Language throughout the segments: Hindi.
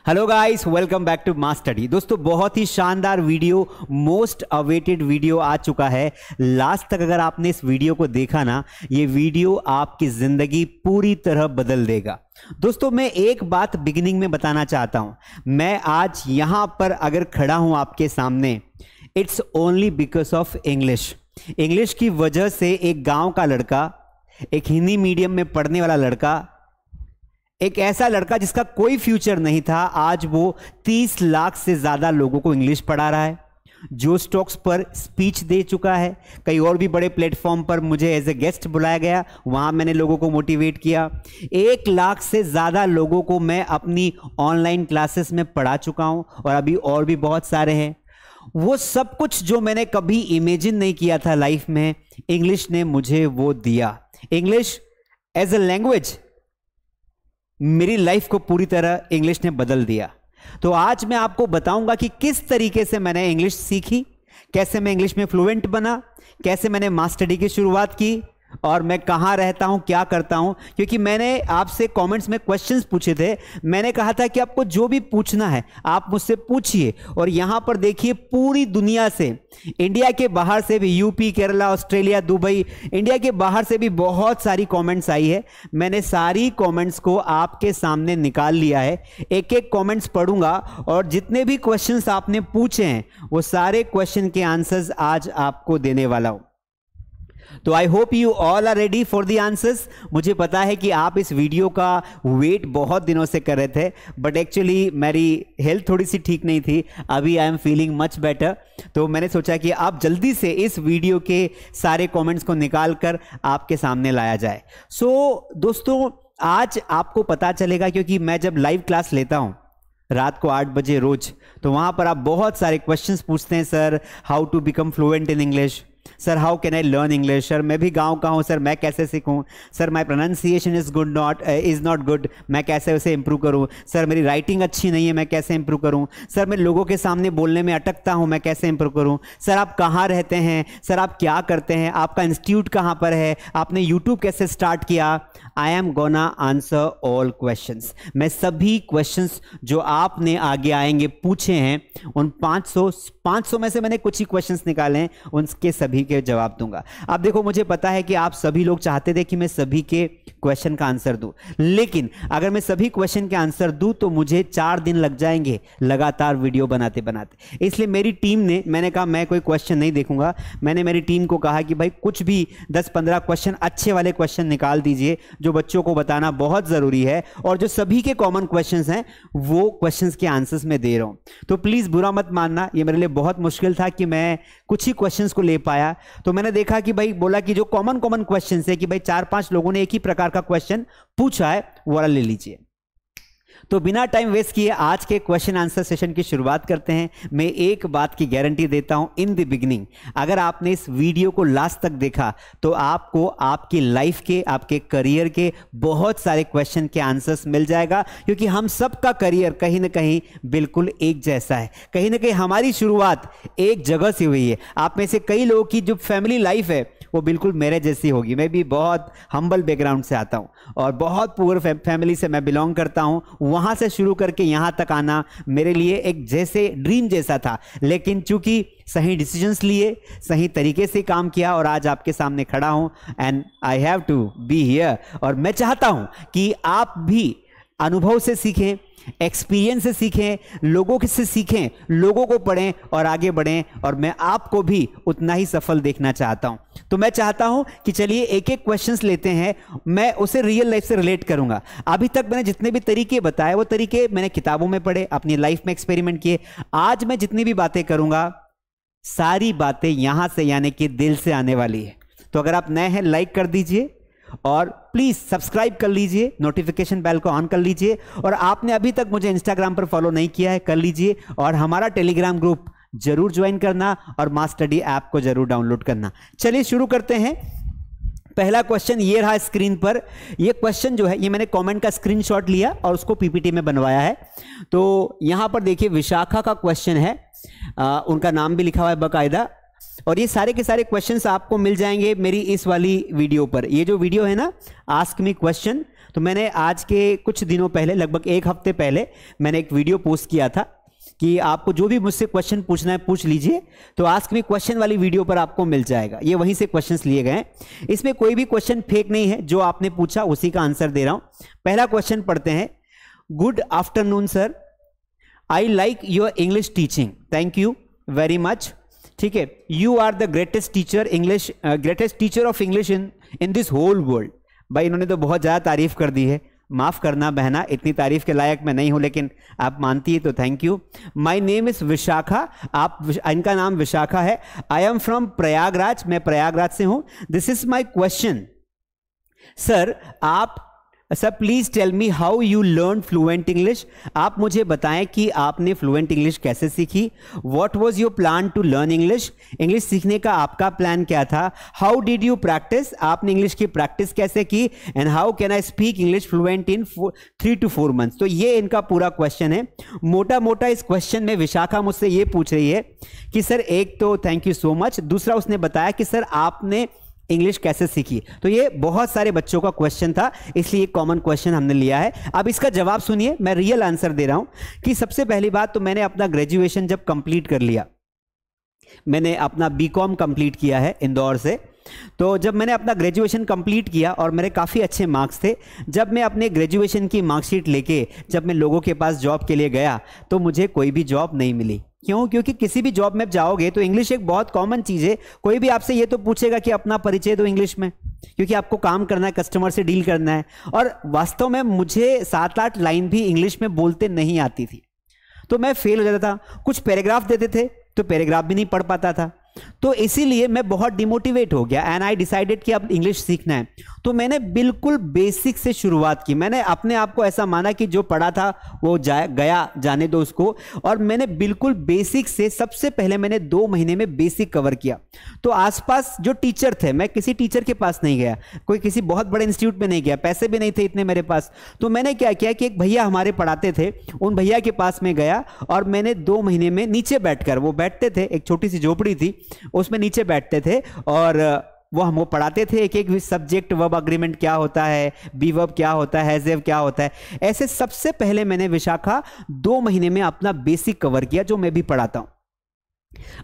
Hello guys, welcome back to Mass Study. दोस्तों, बहुत ही शानदार वीडियो, मोस्ट अवेटेड वीडियो आ चुका है। लास्ट तक अगर आपने इस वीडियो को देखा ना, ये वीडियो आपकी जिंदगी पूरी तरह बदल देगा। दोस्तों, मैं एक बात बिगिनिंग में बताना चाहता हूं। मैं आज यहां पर अगर खड़ा हूं आपके सामने, it's only because of English. English की वजह से एक गांव का लड़का, एक हिंदी मीडियम में पढ़ने वाला लड़का, एक ऐसा लड़का जिसका कोई फ्यूचर नहीं था, आज वो 30 लाख से ज्यादा लोगों को इंग्लिश पढ़ा रहा है। जो स्टॉक्स पर स्पीच दे चुका है, कई और भी बड़े प्लेटफॉर्म पर मुझे एज ए गेस्ट बुलाया गया, वहां मैंने लोगों को मोटिवेट किया। 1 लाख से ज्यादा लोगों को मैं अपनी ऑनलाइन क्लासेस में पढ़ा चुका हूं, और अभी और भी बहुत सारे हैं। वो सब कुछ जो मैंने कभी इमेजिन नहीं किया था लाइफ में, इंग्लिश ने मुझे वो दिया। इंग्लिश एज ए लैंग्वेज मेरी लाइफ को पूरी तरह इंग्लिश ने बदल दिया। तो आज मैं आपको बताऊंगा कि किस तरीके से मैंने इंग्लिश सीखी, कैसे मैं इंग्लिश में फ्लुएंट बना, कैसे मैंने मास स्टडी की शुरुआत की, और मैं कहां रहता हूं, क्या करता हूं। क्योंकि मैंने आपसे कमेंट्स में क्वेश्चंस पूछे थे। मैंने कहा था कि आपको जो भी पूछना है आप मुझसे पूछिए। और यहां पर देखिए, पूरी दुनिया से, इंडिया के बाहर से भी, UP, Kerala, Australia, Dubai, India के बाहर से भी बहुत सारी कमेंट्स आई है। मैंने सारी कमेंट्स को आपके सामने निकाल लिया है। एक एक कमेंट्स पढ़ूंगा, और जितने भी क्वेश्चंस आपने पूछे हैं वो सारे क्वेश्चन के आंसर्स आज आपको देने वाला हूं। तो I hope you all are ready for the answers. मुझे पता है कि आप इस वीडियो का वेट बहुत दिनों से कर रहे थे, बट एक्चुअली मेरी हेल्थ थोड़ी सी ठीक नहीं थी। अभी I am feeling much better. तो मैंने सोचा कि आप जल्दी से इस वीडियो के सारे कमेंट्स को निकाल कर आपके सामने लाया जाए। सो दोस्तों, आज आपको पता चलेगा, क्योंकि मैं जब लाइव क्लास लेता हूं रात को 8 बजे रोज, तो वहां पर आप बहुत सारे क्वेश्चंस पूछते हैं। Sir, how to become fluent in English, sir how can I learn English, sir मैं भी गांव का हूं, सर मैं कैसे सीखूं, sir my pronunciation is not good, मैं कैसे उसे इंप्रूव करूं, सर मेरी राइटिंग अच्छी नहीं है, मैं कैसे इंप्रूव करूं, सर मैं लोगों के सामने बोलने में अटकता हूं, मैं कैसे इंप्रूव करूं, सर आप कहां रहते हैं, सर आप क्या करते हैं, आपका इंस्टीट्यूट कहां पर है, आपने यूट्यूब कैसे स्टार्ट किया। I am gonna answer all questions. मैं सभी क्वेश्चंस जो आपने आगे आएंगे पूछे हैं, उन 500 में से मैंने कुछ ही क्वेश्चंस निकाले हैं, उनके सभी के जवाब दूंगा। अब देखो, मुझे पता है कि आप सभी लोग चाहते थे कि मैं सभी के क्वेश्चन का आंसर दूं, लेकिन अगर मैं सभी क्वेश्चन के आंसर दूं तो मुझे 4 दिन लग जाएंगे लगातार वीडियो बनाते बनाते। इसलिए मेरी टीम ने, मैंने कहा मैं कोई क्वेश्चन नहीं देखूंगा। मैंने मेरी टीम को कहा कि भाई कुछ भी 10-15 क्वेश्चन, अच्छे वाले क्वेश्चन निकाल दीजिए जो बच्चों को बताना बहुत जरूरी है, और जो सभी के कॉमन क्वेश्चंस हैं वो क्वेश्चंस के आंसर्स मैं दे रहा हूं। तो प्लीज बुरा मत मानना, ये मेरे लिए बहुत मुश्किल था कि मैं कुछ ही क्वेश्चंस को ले पाया। तो मैंने देखा कि भाई, बोला कि जो कॉमन क्वेश्चंस है, कि भाई 4-5 लोगों ने एक ही प्रकार का क्वेश्चन पूछा है, वो वाला ले लीजिए। तो बिना टाइम वेस्ट किए आज के क्वेश्चन आंसर सेशन की शुरुआत करते हैं। मैं एक बात की गारंटी देता हूं इन द बिगिनिंग, अगर आपने इस वीडियो को लास्ट तक देखा तो आपको आपकी लाइफ के, आपके करियर के बहुत सारे क्वेश्चन के आंसर्स मिल जाएगा। क्योंकि हम सबका करियर कहीं ना कहीं बिल्कुल एक जैसा है, कहीं ना कहीं हमारी शुरुआत एक जगह से हुई है। आप में से कई लोगों की जो फैमिली लाइफ है वो बिल्कुल मेरे जैसी होगी। मैं भी बहुत हम्बल बैकग्राउंड से आता हूं और बहुत पुअर फैमिली से मैं बिलोंग करता हूं। वहां से शुरू करके यहां तक आना मेरे लिए एक जैसे ड्रीम जैसा था, लेकिन चूंकि सही डिसीजंस लिए, सही तरीके से काम किया, और आज आपके सामने खड़ा हूं, and I have to be here. और मैं चाहता हूं कि आप भी अनुभव से सीखें, एक्सपीरियंस से सीखें, लोगों से सीखें, लोगों को पढ़ें और आगे बढ़ें, और मैं आपको भी उतना ही सफल देखना चाहता हूं। तो मैं चाहता हूं कि चलिए एक एक क्वेश्चंस लेते हैं। मैं उसे रियल लाइफ से रिलेट करूंगा। अभी तक मैंने जितने भी तरीके बताए वो तरीके मैंने किताबों में पढ़े, अपनी लाइफ में एक्सपेरिमेंट किए। आज मैं जितनी भी बातें करूंगा, सारी बातें यहां से, यानी कि दिल से आने वाली है। तो अगर आप नए हैं, लाइक कर दीजिए, और प्लीज सब्सक्राइब कर लीजिए, नोटिफिकेशन बेल को ऑन कर लीजिए, और आपने अभी तक मुझे इंस्टाग्राम पर फॉलो नहीं किया है, कर लीजिए, और हमारा टेलीग्राम ग्रुप जरूर ज्वाइन करना, और मास स्टडी ऐप को जरूर डाउनलोड करना। चलिए शुरू करते हैं। पहला क्वेश्चन ये रहा स्क्रीन पर। ये क्वेश्चन जो है, ये मैंने कमेंट का स्क्रीनशॉट लिया और उसको पीपीटी में बनवाया है। तो यहां पर देखिए, विशाखा का क्वेश्चन है, उनका नाम भी लिखा हुआ है बाकायदा, और ये सारे के सारे क्वेश्चंस आपको मिल जाएंगे मेरी इस वाली वीडियो पर। ये जो वीडियो है ना, आस्क मी क्वेश्चन, तो मैंने आज के कुछ दिनों पहले, लगभग एक हफ्ते पहले, मैंने एक वीडियो पोस्ट किया था कि आपको जो भी मुझसे क्वेश्चन पूछना है पूछ लीजिए, तो आस्क मी क्वेश्चन वाली वीडियो पर आपको मिल जाएगा। ये वहीं से क्वेश्चंस लिए गए हैं, इसमें कोई भी क्वेश्चन फेक नहीं है, जो आपने पूछा उसी का आंसर दे रहा हूं। पहला क्वेश्चन पढ़ते हैं। Good afternoon sir, I like your English teaching, thank you very much. ठीक है, you are the greatest teacher English, greatest teacher of English in this whole world. भाई इन्होंने तो बहुत ज़्यादा तारीफ कर दी है, माफ़ करना बहना, इतनी तारीफ के लायक मैं नहीं हूं, लेकिन आप मानती है तो thank you. My name is Vishakha, इनका नाम विशाखा है। आई एम फ्रॉम प्रयागराज, मैं प्रयागराज से हूं। This is my question sir, sir please tell me how you learn fluent English. आप मुझे बताएं कि आपने फ्लुएंट इंग्लिश कैसे सीखी। What was your plan to learn English, English सीखने का आपका प्लान क्या था। हाउ डिड यू प्रैक्टिस, आपने इंग्लिश की प्रैक्टिस कैसे की। And how can I speak English fluent in 3 to 4 months। तो ये इनका पूरा क्वेश्चन है। मोटा मोटा इस क्वेश्चन में विशाखा मुझसे ये पूछ रही है कि सर, एक तो थैंक यू सो मच, दूसरा उसने बताया कि सर आपने इंग्लिश कैसे सीखी। तो ये बहुत सारे बच्चों का क्वेश्चन था, इसलिए कॉमन क्वेश्चन हमने लिया है। अब इसका जवाब सुनिए, मैं रियल आंसर दे रहा हूं कि सबसे पहली बात तो मैंने अपना ग्रेजुएशन जब कंप्लीट कर लिया, मैंने अपना बीकॉम कंप्लीट किया है इंदौर से। तो जब मैंने अपना ग्रेजुएशन कंप्लीट किया और मेरे काफ़ी अच्छे मार्क्स थे, जब मैं अपने ग्रेजुएशन की मार्कशीट लेके जब मैं लोगों के पास जॉब के लिए गया तो मुझे कोई भी जॉब नहीं मिली। क्यों? क्योंकि किसी भी जॉब में जाओगे तो इंग्लिश एक बहुत कॉमन चीज़ है। कोई भी आपसे ये तो पूछेगा कि अपना परिचय दो इंग्लिश में, क्योंकि आपको काम करना है, कस्टमर से डील करना है। और वास्तव में मुझे 7-8 लाइन भी इंग्लिश में बोलते नहीं आती थी, तो मैं फेल हो जाता था। कुछ पैराग्राफ देते थे तो पैराग्राफ भी नहीं पढ़ पाता था, तो इसीलिए मैं बहुत डिमोटिवेट हो गया। एंड आई डिसाइडेड कि अब इंग्लिश सीखना है। तो मैंने बिल्कुल बेसिक से शुरुआत की। मैंने अपने आप को ऐसा माना कि जो पढ़ा था वो गया, जाने दो उसको। और मैंने बिल्कुल बेसिक से, सबसे पहले मैंने 2 महीने में बेसिक कवर किया। तो आसपास जो टीचर थे, मैं किसी टीचर के पास नहीं गया, कोई किसी बहुत बड़े इंस्टीट्यूट में नहीं गया, पैसे भी नहीं थे इतने मेरे पास। तो मैंने क्या किया कि एक भैया हमारे पढ़ाते थे, उन भैया के पास में गया और मैंने 2 महीने में नीचे बैठकर, वो बैठते थे, एक छोटी सी झोपड़ी थी उसमें नीचे बैठते थे और वो हमको पढ़ाते थे एक एक सब्जेक्ट, वर्ब अग्रीमेंट क्या होता है, बी वर्ब क्या होता है, हैज़ हैव क्या होता है। ऐसे सबसे पहले मैंने विशाखा 2 महीने में अपना बेसिक कवर किया, जो मैं भी पढ़ाता हूं।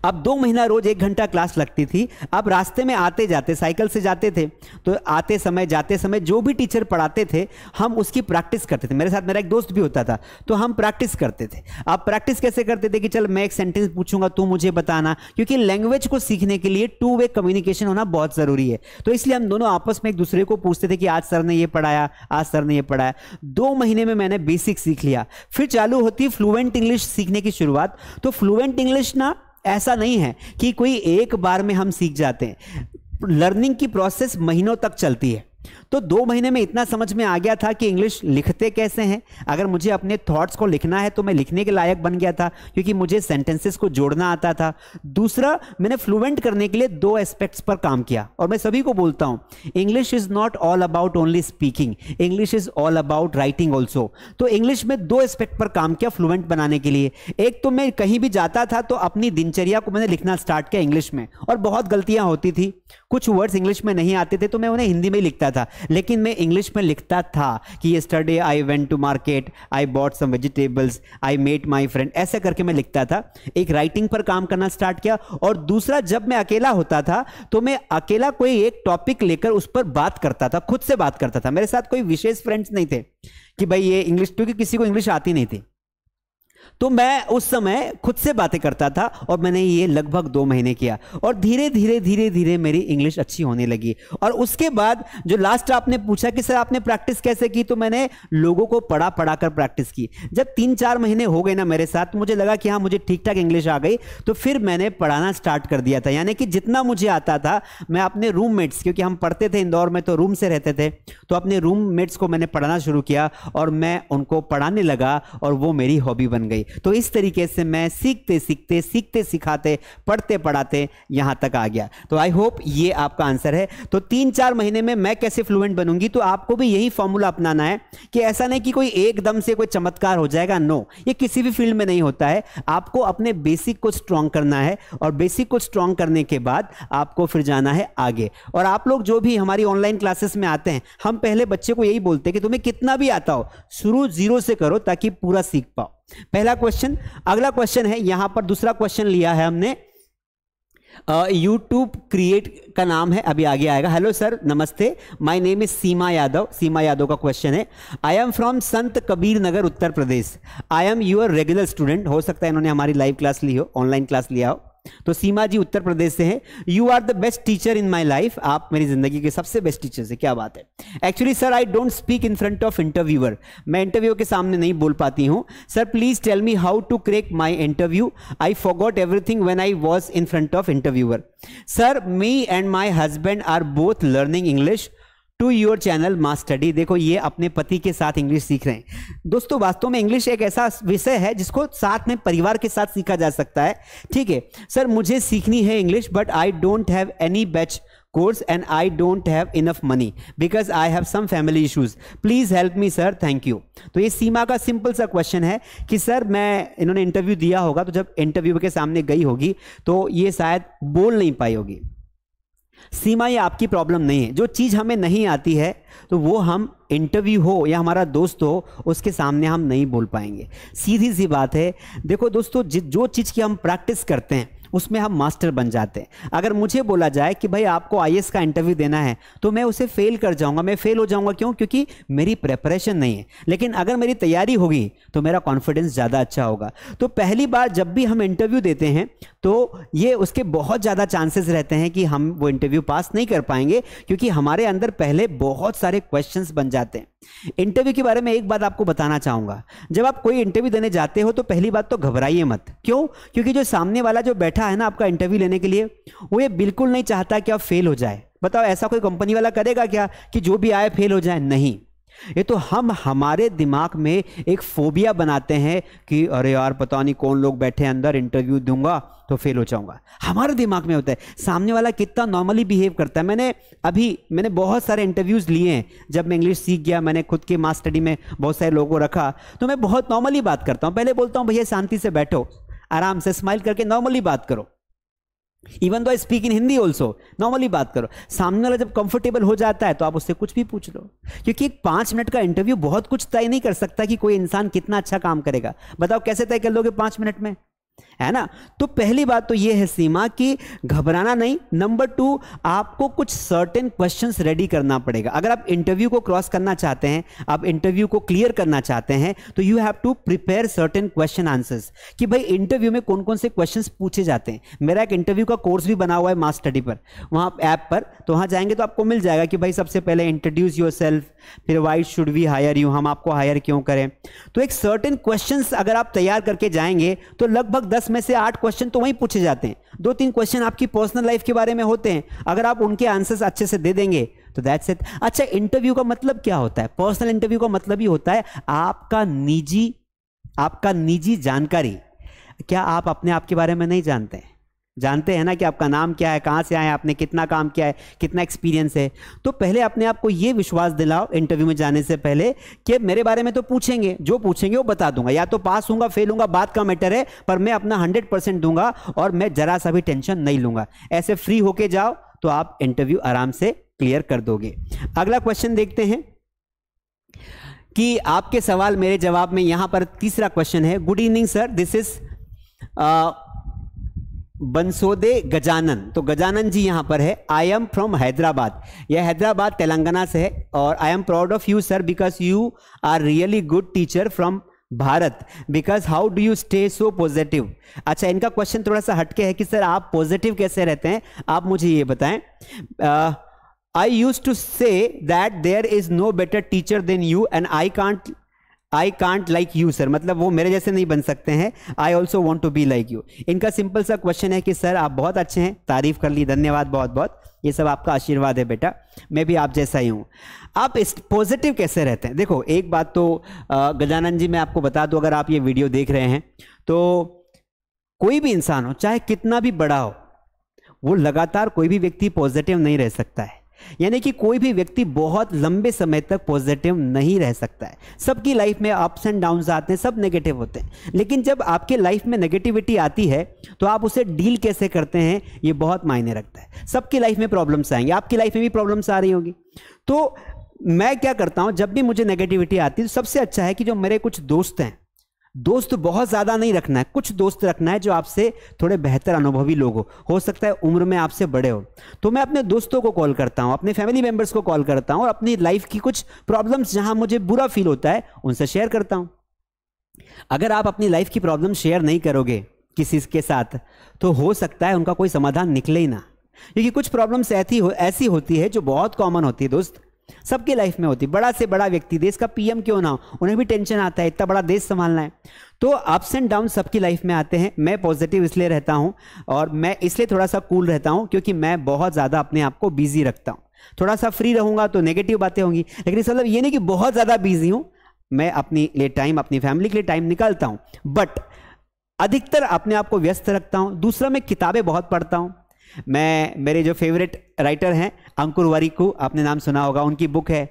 अब 2 महीना रोज 1 घंटा क्लास लगती थी। अब रास्ते में आते जाते, साइकिल से जाते थे, तो आते समय जाते समय जो भी टीचर पढ़ाते थे हम उसकी प्रैक्टिस करते थे। मेरे साथ मेरा एक दोस्त भी होता था, तो हम प्रैक्टिस करते थे। अब प्रैक्टिस कैसे करते थे कि चल मैं एक सेंटेंस पूछूंगा, तू मुझे बताना, क्योंकि लैंग्वेज को सीखने के लिए 2 वे कम्युनिकेशन होना बहुत जरूरी है। तो इसलिए हम दोनों आपस में एक दूसरे को पूछते थे कि आज सर ने ये पढ़ाया, आज सर ने ये पढ़ाया। 2 महीने में मैंने बेसिक सीख लिया। फिर चालू होती फ्लुएंट इंग्लिश सीखने की शुरुआत। तो फ्लुएंट इंग्लिश ना ऐसा नहीं है कि कोई एक बार में हम सीख जाते हैं। लर्निंग की प्रोसेस महीनों तक चलती है। तो 2 महीने में इतना समझ में आ गया था कि इंग्लिश लिखते कैसे हैं। अगर मुझे अपने थॉट्स को लिखना है तो मैं लिखने के लायक बन गया था, क्योंकि मुझे सेंटेंसेस को जोड़ना आता था। दूसरा, मैंने फ्लुएंट करने के लिए 2 एस्पेक्ट्स पर काम किया। और मैं सभी को बोलता हूं, English is not all about only speaking, English is all about writing also. तो इंग्लिश में 2 एस्पेक्ट पर काम किया फ्लुएंट बनाने के लिए। एक तो मैं कहीं भी जाता था तो अपनी दिनचर्या को मैंने लिखना स्टार्ट किया इंग्लिश में, और बहुत गलतियां होती थी। कुछ वर्ड्स इंग्लिश में नहीं आते थे तो मैं उन्हें हिंदी में लिखता था, लेकिन मैं इंग्लिश में लिखता था कि yesterday I went to market, I bought some vegetables, I met my friend, ऐसे करके मैं लिखता था। एक राइटिंग पर काम करना स्टार्ट किया। और दूसरा, जब मैं अकेला होता था तो मैं अकेला कोई एक टॉपिक लेकर उस पर बात करता था, खुद से बात करता था। मेरे साथ कोई विशेष फ्रेंड्स नहीं थे कि भाई ये इंग्लिश, क्योंकि किसी को इंग्लिश आती नहीं थी। तो मैं उस समय खुद से बातें करता था और मैंने ये लगभग 2 महीने किया और धीरे धीरे धीरे धीरे मेरी इंग्लिश अच्छी होने लगी। और उसके बाद जो लास्ट आपने पूछा कि सर आपने प्रैक्टिस कैसे की, तो मैंने लोगों को पढ़ा पढ़ा कर प्रैक्टिस की। जब 3-4 महीने हो गए ना मेरे साथ, तो मुझे लगा कि हाँ मुझे ठीक ठाक इंग्लिश आ गई, तो फिर मैंने पढ़ाना स्टार्ट कर दिया था। यानी कि जितना मुझे आता था मैं अपने रूममेट्स, क्योंकि हम पढ़ते थे इंदौर में तो रूम से रहते थे, तो अपने रूममेट्स को मैंने पढ़ाना शुरू किया और मैं उनको पढ़ाने लगा और वो मेरी हॉबी बन गई। गई। तो इस तरीके से मैं सीखते सीखते, सीखते सिखाते, पढ़ते पढ़ाते यहां तक आ गया। तो आई होप ये आपका आंसर है। तो 3-4 महीने में मैं कैसे फ्लुएंट बनूंगी, तो आपको भी यही फॉर्मूला अपनाना है कि ऐसा नहीं कि कोई एकदम से कोई चमत्कार हो जाएगा। नो, ये किसी भी फील्ड में नहीं होता है। आपको अपने बेसिक को स्ट्रांग करना है और बेसिक को स्ट्रांग करने के बाद आपको फिर जाना है आगे। और आप लोग जो भी हमारी ऑनलाइन क्लासेस में आते हैं, हम पहले बच्चे को यही बोलते हैं कि तुम्हें कितना भी आता हो, शुरू 0 से करो ताकि पूरा सीख पाओ। पहला क्वेश्चन। अगला क्वेश्चन है यहां पर, दूसरा क्वेश्चन लिया है हमने, यूट्यूब क्रिएट का नाम है, अभी आगे आएगा। हेलो सर, नमस्ते, my name is Seema Yadav. Seema Yadav का क्वेश्चन है, I am from Sant Kabir Nagar, Uttar Pradesh. I am your regular student. हो सकता है इन्होंने हमारी लाइव क्लास ली हो, ऑनलाइन क्लास लिया हो। तो सीमा जी उत्तर प्रदेश से हैं। You are the best teacher in my life. आप मेरी जिंदगी के सबसे बेस्ट टीचर से, क्या बात है। Actually sir I don't speak in front of interviewer. मैं इंटरव्यू के सामने नहीं बोल पाती हूँ। Sir please tell me how to crack my interview. I forgot everything when I was in front of interviewer. Sir me and my husband are both learning English to your channel Mass Study. देखो ये अपने पति के साथ इंग्लिश सीख रहे हैं। दोस्तों वास्तव में इंग्लिश एक ऐसा विषय है जिसको साथ में परिवार के साथ सीखा जा सकता है। ठीक है सर, मुझे सीखनी है English but I don't have any batch course and I don't have enough money because I have some family issues, please help me sir, thank you. तो ये सीमा का सिंपल सा क्वेश्चन है कि सर मैं, इन्होंने इंटरव्यू दिया होगा, तो जब इंटरव्यू के सामने गई होगी तो ये शायद बोल नहीं पाई होगी। सीमा ये आपकी प्रॉब्लम नहीं है। जो चीज़ हमें नहीं आती है तो वो हम इंटरव्यू हो या हमारा दोस्त हो उसके सामने हम नहीं बोल पाएंगे, सीधी सी बात है। देखो दोस्तों, जो चीज़ की हम प्रैक्टिस करते हैं उसमें हम मास्टर बन जाते हैं। अगर मुझे बोला जाए कि भाई आपको आईएएस का इंटरव्यू देना है तो मैं उसे फेल कर जाऊंगा, मैं फेल हो जाऊंगा। क्यों? क्योंकि मेरी प्रेपरेशन नहीं है। लेकिन अगर मेरी तैयारी होगी तो मेरा कॉन्फिडेंस ज़्यादा अच्छा होगा। तो पहली बार जब भी हम इंटरव्यू देते हैं तो ये उसके बहुत ज़्यादा चांसेस रहते हैं कि हम वो इंटरव्यू पास नहीं कर पाएंगे, क्योंकि हमारे अंदर पहले बहुत सारे क्वेश्चंस बन जाते हैं। इंटरव्यू के बारे में एक बात आपको बताना चाहूंगा, जब आप कोई इंटरव्यू देने जाते हो तो पहली बात तो घबराइए मत। क्यों? क्योंकि जो सामने वाला जो बैठा है ना आपका इंटरव्यू लेने के लिए, वो ये बिल्कुल नहीं चाहता कि आप फेल हो जाए। बताओ ऐसा कोई कंपनी वाला करेगा क्या कि जो भी आए फेल हो जाए? नहीं। ये तो हम हमारे दिमाग में एक फोबिया बनाते हैं कि अरे यार पता नहीं कौन लोग बैठे हैं अंदर, इंटरव्यू दूंगा तो फेल हो जाऊंगा। हमारे दिमाग में होता है। सामने वाला कितना नॉर्मली बिहेव करता है। मैंने बहुत सारे इंटरव्यूज लिए हैं। जब मैं इंग्लिश सीख गया, मैंने खुद के मास स्टडी में बहुत सारे लोगों को रखा, तो मैं बहुत नॉर्मली बात करता हूं। पहले बोलता हूं भैया शांति से बैठो, आराम से स्माइल करके नॉर्मली बात करो। Even though I speak in Hindi also, normally बात करो। सामने वाला जब कंफर्टेबल हो जाता है तो आप उससे कुछ भी पूछ लो, क्योंकि 5 मिनट का इंटरव्यू बहुत कुछ तय नहीं कर सकता कि कोई इंसान कितना अच्छा काम करेगा। बताओ कैसे तय कर लोगे 5 मिनट में, है ना? तो पहली बात तो ये है सीमा कि घबराना नहीं। नंबर 2, आपको कुछ सर्टेन क्वेश्चंस रेडी करना पड़ेगा। अगर आप इंटरव्यू को क्रॉस करना चाहते हैं, आप इंटरव्यू को क्लियर करना चाहते हैं, तो you have to prepare certain question answers कि भाई इंटरव्यू में कौन कौन से क्वेश्चंस पूछे जाते हैं। मेरा एक इंटरव्यू का कोर्स भी बना हुआ है मास स्टडी पर, वहां ऐप पर, तो वहां जाएंगे तो आपको मिल जाएगा कि भाई सबसे पहले इंट्रोड्यूस योरसेल्फ, फिर why should we hire you, हम आपको हायर क्यों करें। तो एक सर्टेन क्वेश्चंस अगर आप तैयार करके जाएंगे तो लगभग 10 में से 8 क्वेश्चन तो वहीं पूछे जाते हैं। 2-3 क्वेश्चन आपकी पर्सनल लाइफ के बारे में होते हैं। अगर आप उनके आंसर्स अच्छे से दे देंगे तो दैट्स इट। अच्छा, इंटरव्यू का मतलब क्या होता है? पर्सनल इंटरव्यू का मतलब ही होता है आपका निजी जानकारी। क्या आप अपने आप के बारे में नहीं जानते हैं? जानते हैं ना कि आपका नाम क्या है, कहां से आए, आपने कितना काम किया है, कितना एक्सपीरियंस है। तो पहले अपने आप को यह विश्वास दिलाओ इंटरव्यू में जाने से पहले कि मेरे बारे में तो पूछेंगे, जो पूछेंगे वो बता दूंगा। या तो पास होऊंगा फेल होऊंगा बात का मैटर है, पर मैं अपना 100% दूंगा और मैं जरा सा भी टेंशन नहीं लूंगा। ऐसे फ्री होके जाओ तो आप इंटरव्यू आराम से क्लियर कर दोगे। अगला क्वेश्चन देखते हैं कि आपके सवाल मेरे जवाब में। यहां पर तीसरा क्वेश्चन है, good evening sir, this is Bansode Gajanan. तो गजानन जी यहां पर है, आई एम फ्रॉम हैदराबाद। यह हैदराबाद तेलंगाना से है। और I am proud of you sir because you are really good teacher from Bharat, because how do you stay so positive. अच्छा, इनका क्वेश्चन थोड़ा सा हटके है कि सर आप पॉजिटिव कैसे रहते हैं, आप मुझे ये बताएं। I used to say that there is no better teacher than you and I can't I can't like you sir, मतलब वो मेरे जैसे नहीं बन सकते हैं। I also want to be like you. इनका सिंपल सा क्वेश्चन है कि सर आप बहुत अच्छे हैं, तारीफ कर ली, धन्यवाद बहुत बहुत, ये सब आपका आशीर्वाद है बेटा, मैं भी आप जैसा ही हूँ। आप इस पॉजिटिव कैसे रहते हैं? देखो एक बात तो गजानन जी मैं आपको बता दूं, अगर आप ये वीडियो देख रहे हैं तो कोई भी इंसान हो, चाहे कितना भी बड़ा हो, वो लगातार कोई भी व्यक्ति पॉजिटिव नहीं रह सकता है। यानी कि कोई भी व्यक्ति बहुत लंबे समय तक पॉजिटिव नहीं रह सकता है। सबकी लाइफ में अप्स एंड डाउन्स आते हैं, सब नेगेटिव होते हैं, लेकिन जब आपके लाइफ में नेगेटिविटी आती है तो आप उसे डील कैसे करते हैं ये बहुत मायने रखता है। सबकी लाइफ में प्रॉब्लम्स आएंगे, आपकी लाइफ में भी प्रॉब्लम्स आ रही होगी। तो मैं क्या करता हूं, जब भी मुझे नेगेटिविटी आती है तो सबसे अच्छा है कि जो मेरे कुछ दोस्त हैं, दोस्त बहुत ज्यादा नहीं रखना है, कुछ दोस्त रखना है जो आपसे थोड़े बेहतर अनुभवी लोग हो सकता है उम्र में आपसे बड़े हो। तो मैं अपने दोस्तों को कॉल करता हूं, अपने फैमिली मेंबर्स को कॉल करता हूं और अपनी लाइफ की कुछ प्रॉब्लम्स जहां मुझे बुरा फील होता है उनसे शेयर करता हूं। अगर आप अपनी लाइफ की प्रॉब्लम शेयर नहीं करोगे किसी के साथ तो हो सकता है उनका कोई समाधान निकले ही ना, क्योंकि कुछ प्रॉब्लम्स ऐसी होती है जो बहुत कॉमन होती है दोस्त, सबके लाइफ में होती। बड़ा से बड़ा व्यक्ति, देश का पीएम क्यों ना हो, उन्हें भी टेंशन आता है, इतना बड़ा देश संभालना है। तो अप्स एंड डाउन सबकी लाइफ में आते हैं। मैं पॉजिटिव इसलिए रहता हूं और मैं इसलिए थोड़ा सा कूल रहता हूं क्योंकि मैं बहुत ज्यादा अपने आप को बिजी रखता हूं। थोड़ा सा फ्री रहूंगा तो नेगेटिव बातें होंगी, लेकिन इस मतलब ये नहीं कि बहुत ज्यादा बिजी हूं। मैं अपने लिए टाइम, अपनी फैमिली के लिए टाइम निकालता हूं, बट अधिकतर अपने आप को व्यस्त रखता हूं। दूसरा, मैं किताबें बहुत पढ़ता हूं। मैं, मेरे जो फेवरेट राइटर हैं अंकुर वारिकू, आपने नाम सुना होगा, उनकी बुक है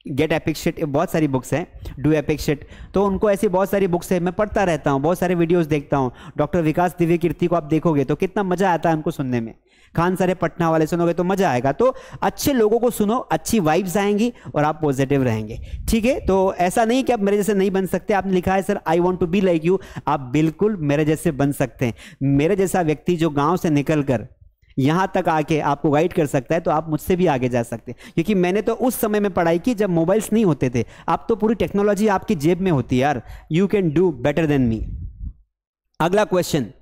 गेट एपिक शिट, बहुत सारी बुक्स हैं, डू एपिक शिट, तो उनको ऐसी बहुत सारी बुक्स है, मैं पढ़ता रहता हूँ, बहुत सारे वीडियोस देखता हूँ। डॉक्टर विकास दिव्य कीर्ति को आप देखोगे तो कितना मजा आता है उनको सुनने में, खान सारे पटना वाले सुनोगे तो मजा आएगा। तो अच्छे लोगों को सुनो, अच्छी वाइब्स आएंगी और आप पॉजिटिव रहेंगे, ठीक है। तो ऐसा नहीं कि आप मेरे जैसे नहीं बन सकते। आपने लिखा है sir I want to be like you, आप बिल्कुल मेरे जैसे बन सकते हैं। मेरे जैसा व्यक्ति जो गांव से निकल कर यहां तक आके आपको गाइड कर सकता है तो आप मुझसे भी आगे जा सकते हैं, क्योंकि मैंने तो उस समय में पढ़ाई की जब मोबाइल्स नहीं होते थे। अब तो पूरी टेक्नोलॉजी आपकी जेब में होती है यार। You can do better than me. अगला question,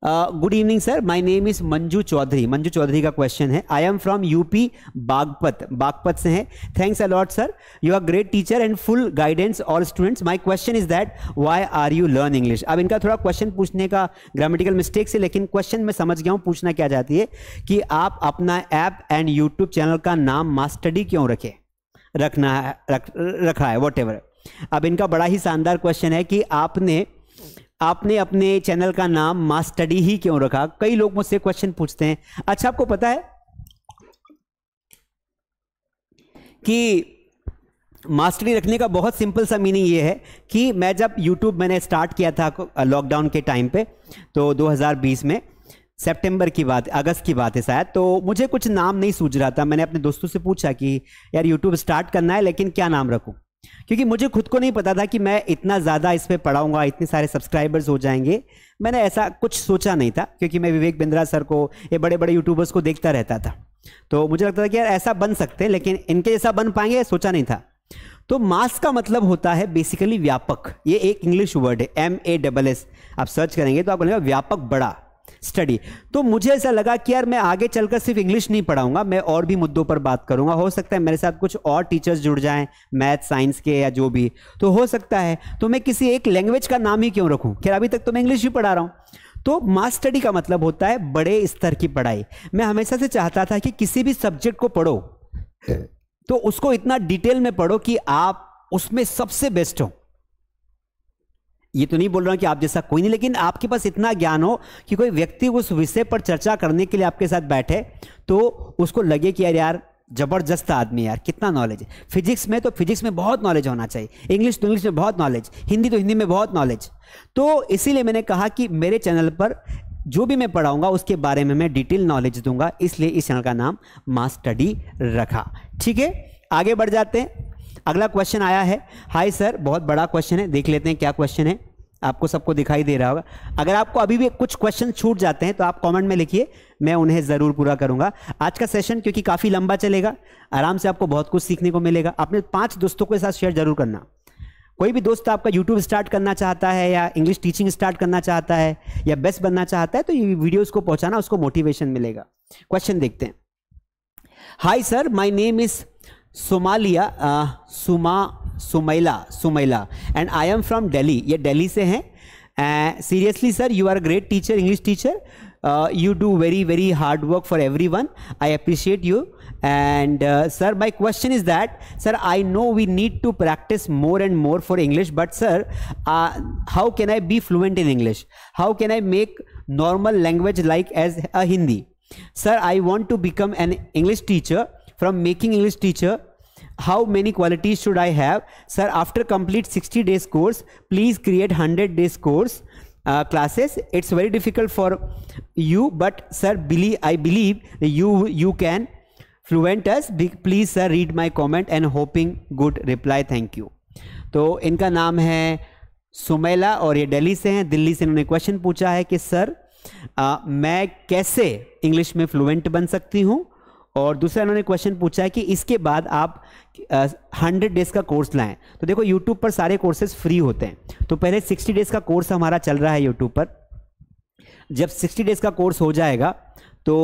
good evening sir, my name is Manju Chaudhary. Manju Chaudhary का क्वेश्चन है, I am from UP Baghpat से है। Thanks a lot sir, you are great teacher and full guidance all students. My question is that why are you learn English. अब इनका थोड़ा क्वेश्चन पूछने का ग्रामेटिकल मिस्टेक से, लेकिन क्वेश्चन मैं समझ गया हूं पूछना क्या चाहती है कि आप अपना ऐप एंड यूट्यूब चैनल का नाम मास्टडी क्यों रखा है वॉट एवर। अब इनका बड़ा ही शानदार क्वेश्चन है कि आपने अपने चैनल का नाम मास्टडी ही क्यों रखा। कई लोग मुझसे क्वेश्चन पूछते हैं। अच्छा, आपको पता है कि मास्टडी रखने का बहुत सिंपल सा मीनिंग ये है कि मैं जब YouTube मैंने स्टार्ट किया था लॉकडाउन के टाइम पे, तो 2020 में सितंबर की बात, अगस्त की बात है शायद, तो मुझे कुछ नाम नहीं सूझ रहा था। मैंने अपने दोस्तों से पूछा कि यार YouTube स्टार्ट करना है लेकिन क्या नाम रखूं, क्योंकि मुझे खुद को नहीं पता था कि मैं इतना ज़्यादा इस पे पढ़ाऊंगा, इतने सारे सब्सक्राइबर्स हो जाएंगे। मैंने ऐसा कुछ सोचा नहीं था, क्योंकि मैं विवेक बिंद्रा सर को, ये बड़े बड़े यूट्यूबर्स को देखता रहता था, तो मुझे लगता था कि यार ऐसा बन सकते हैं, लेकिन इनके जैसा बन पाएंगे सोचा नहीं था। तो मास का मतलब होता है बेसिकली व्यापक। ये एक इंग्लिश वर्ड है, MASS। आप सर्च करेंगे तो आपको लगेगा व्यापक, बड़ा, स्टडी। तो मुझे ऐसा लगा कि यार मैं आगे चलकर सिर्फ इंग्लिश नहीं पढ़ाऊंगा, मैं और भी मुद्दों पर बात करूंगा। हो सकता है मेरे साथ कुछ और टीचर्स जुड़ जाएं, मैथ साइंस के या जो भी, तो हो सकता है तो मैं किसी एक लैंग्वेज का नाम ही क्यों रखूं। खैर अभी तक तो मैं इंग्लिश ही पढ़ा रहा हूं। तो मास स्टडी का मतलब होता है बड़े स्तर की पढ़ाई। मैं हमेशा से चाहता था कि किसी भी सब्जेक्ट को पढ़ो तो उसको इतना डिटेल में पढ़ो कि आप उसमें सबसे बेस्ट हो। ये तो नहीं बोल रहा हूं कि आप जैसा कोई नहीं, लेकिन आपके पास इतना ज्ञान हो कि कोई व्यक्ति उस विषय पर चर्चा करने के लिए आपके साथ बैठे तो उसको लगे कि यार जबरदस्त आदमी, यार कितना नॉलेज है। फिजिक्स में तो फिजिक्स में बहुत नॉलेज होना चाहिए, इंग्लिश तो इंग्लिश में बहुत नॉलेज, हिंदी तो हिंदी में बहुत नॉलेज। तो इसीलिए मैंने कहा कि मेरे चैनल पर जो भी मैं पढ़ाऊंगा उसके बारे में मैं डिटेल नॉलेज दूंगा, इसलिए इस चैनल का नाम मास स्टडी रखा। ठीक है, आगे बढ़ जाते हैं। अगला क्वेश्चन आया है। हाय सर, बहुत बड़ा क्वेश्चन है, देख लेते हैं क्या क्वेश्चन है। आपको सबको दिखाई दे रहा होगा। अगर आपको अभी भी कुछ क्वेश्चन छूट जाते हैं तो आप कमेंट में लिखिए, मैं उन्हें जरूर पूरा करूंगा। आज का सेशन क्योंकि काफी लंबा चलेगा, आराम से आपको बहुत कुछ सीखने को मिलेगा। अपने 5 दोस्तों के साथ शेयर जरूर करना। कोई भी दोस्त आपका यूट्यूब स्टार्ट करना चाहता है या इंग्लिश टीचिंग स्टार्ट करना चाहता है या बेस्ट बनना चाहता है तो ये वीडियोस को पहुंचाना, उसको मोटिवेशन मिलेगा। क्वेश्चन देखते हैं। Hi sir, my name is Sumaila, Sumaila, and I am from Delhi, ये दिल्ली से हैं। Seriously sir, you are a great teacher, English teacher, you do very hard work for everyone, I appreciate you. And sir, my question is that, sir, I know we need to practice more and more for English, but sir, how can I be fluent in English? How can I make normal language like as a Hindi? Sir, I want to become an English teacher. From making English teacher, how many qualities should I have? Sir, after complete 60 days course, please create 100 days course classes. It's very difficult for you, but sir, I believe you can fluent us. Please sir, read my comment and hoping good reply. Thank you. तो इनका नाम है सुमैला और ये दिल्ली से हैं। दिल्ली से इन्होंने क्वेश्चन पूछा है कि सर मैं कैसे इंग्लिश में फ्लुएंट बन सकती हूँ, और दूसरा इन्होंने क्वेश्चन पूछा है कि इसके बाद आप 100 डेज का कोर्स लाएं। तो देखो यूट्यूब पर सारे कोर्सेज फ्री होते हैं, तो पहले 60 डेज का कोर्स हमारा चल रहा है यूट्यूब पर। जब 60 डेज का कोर्स हो जाएगा तो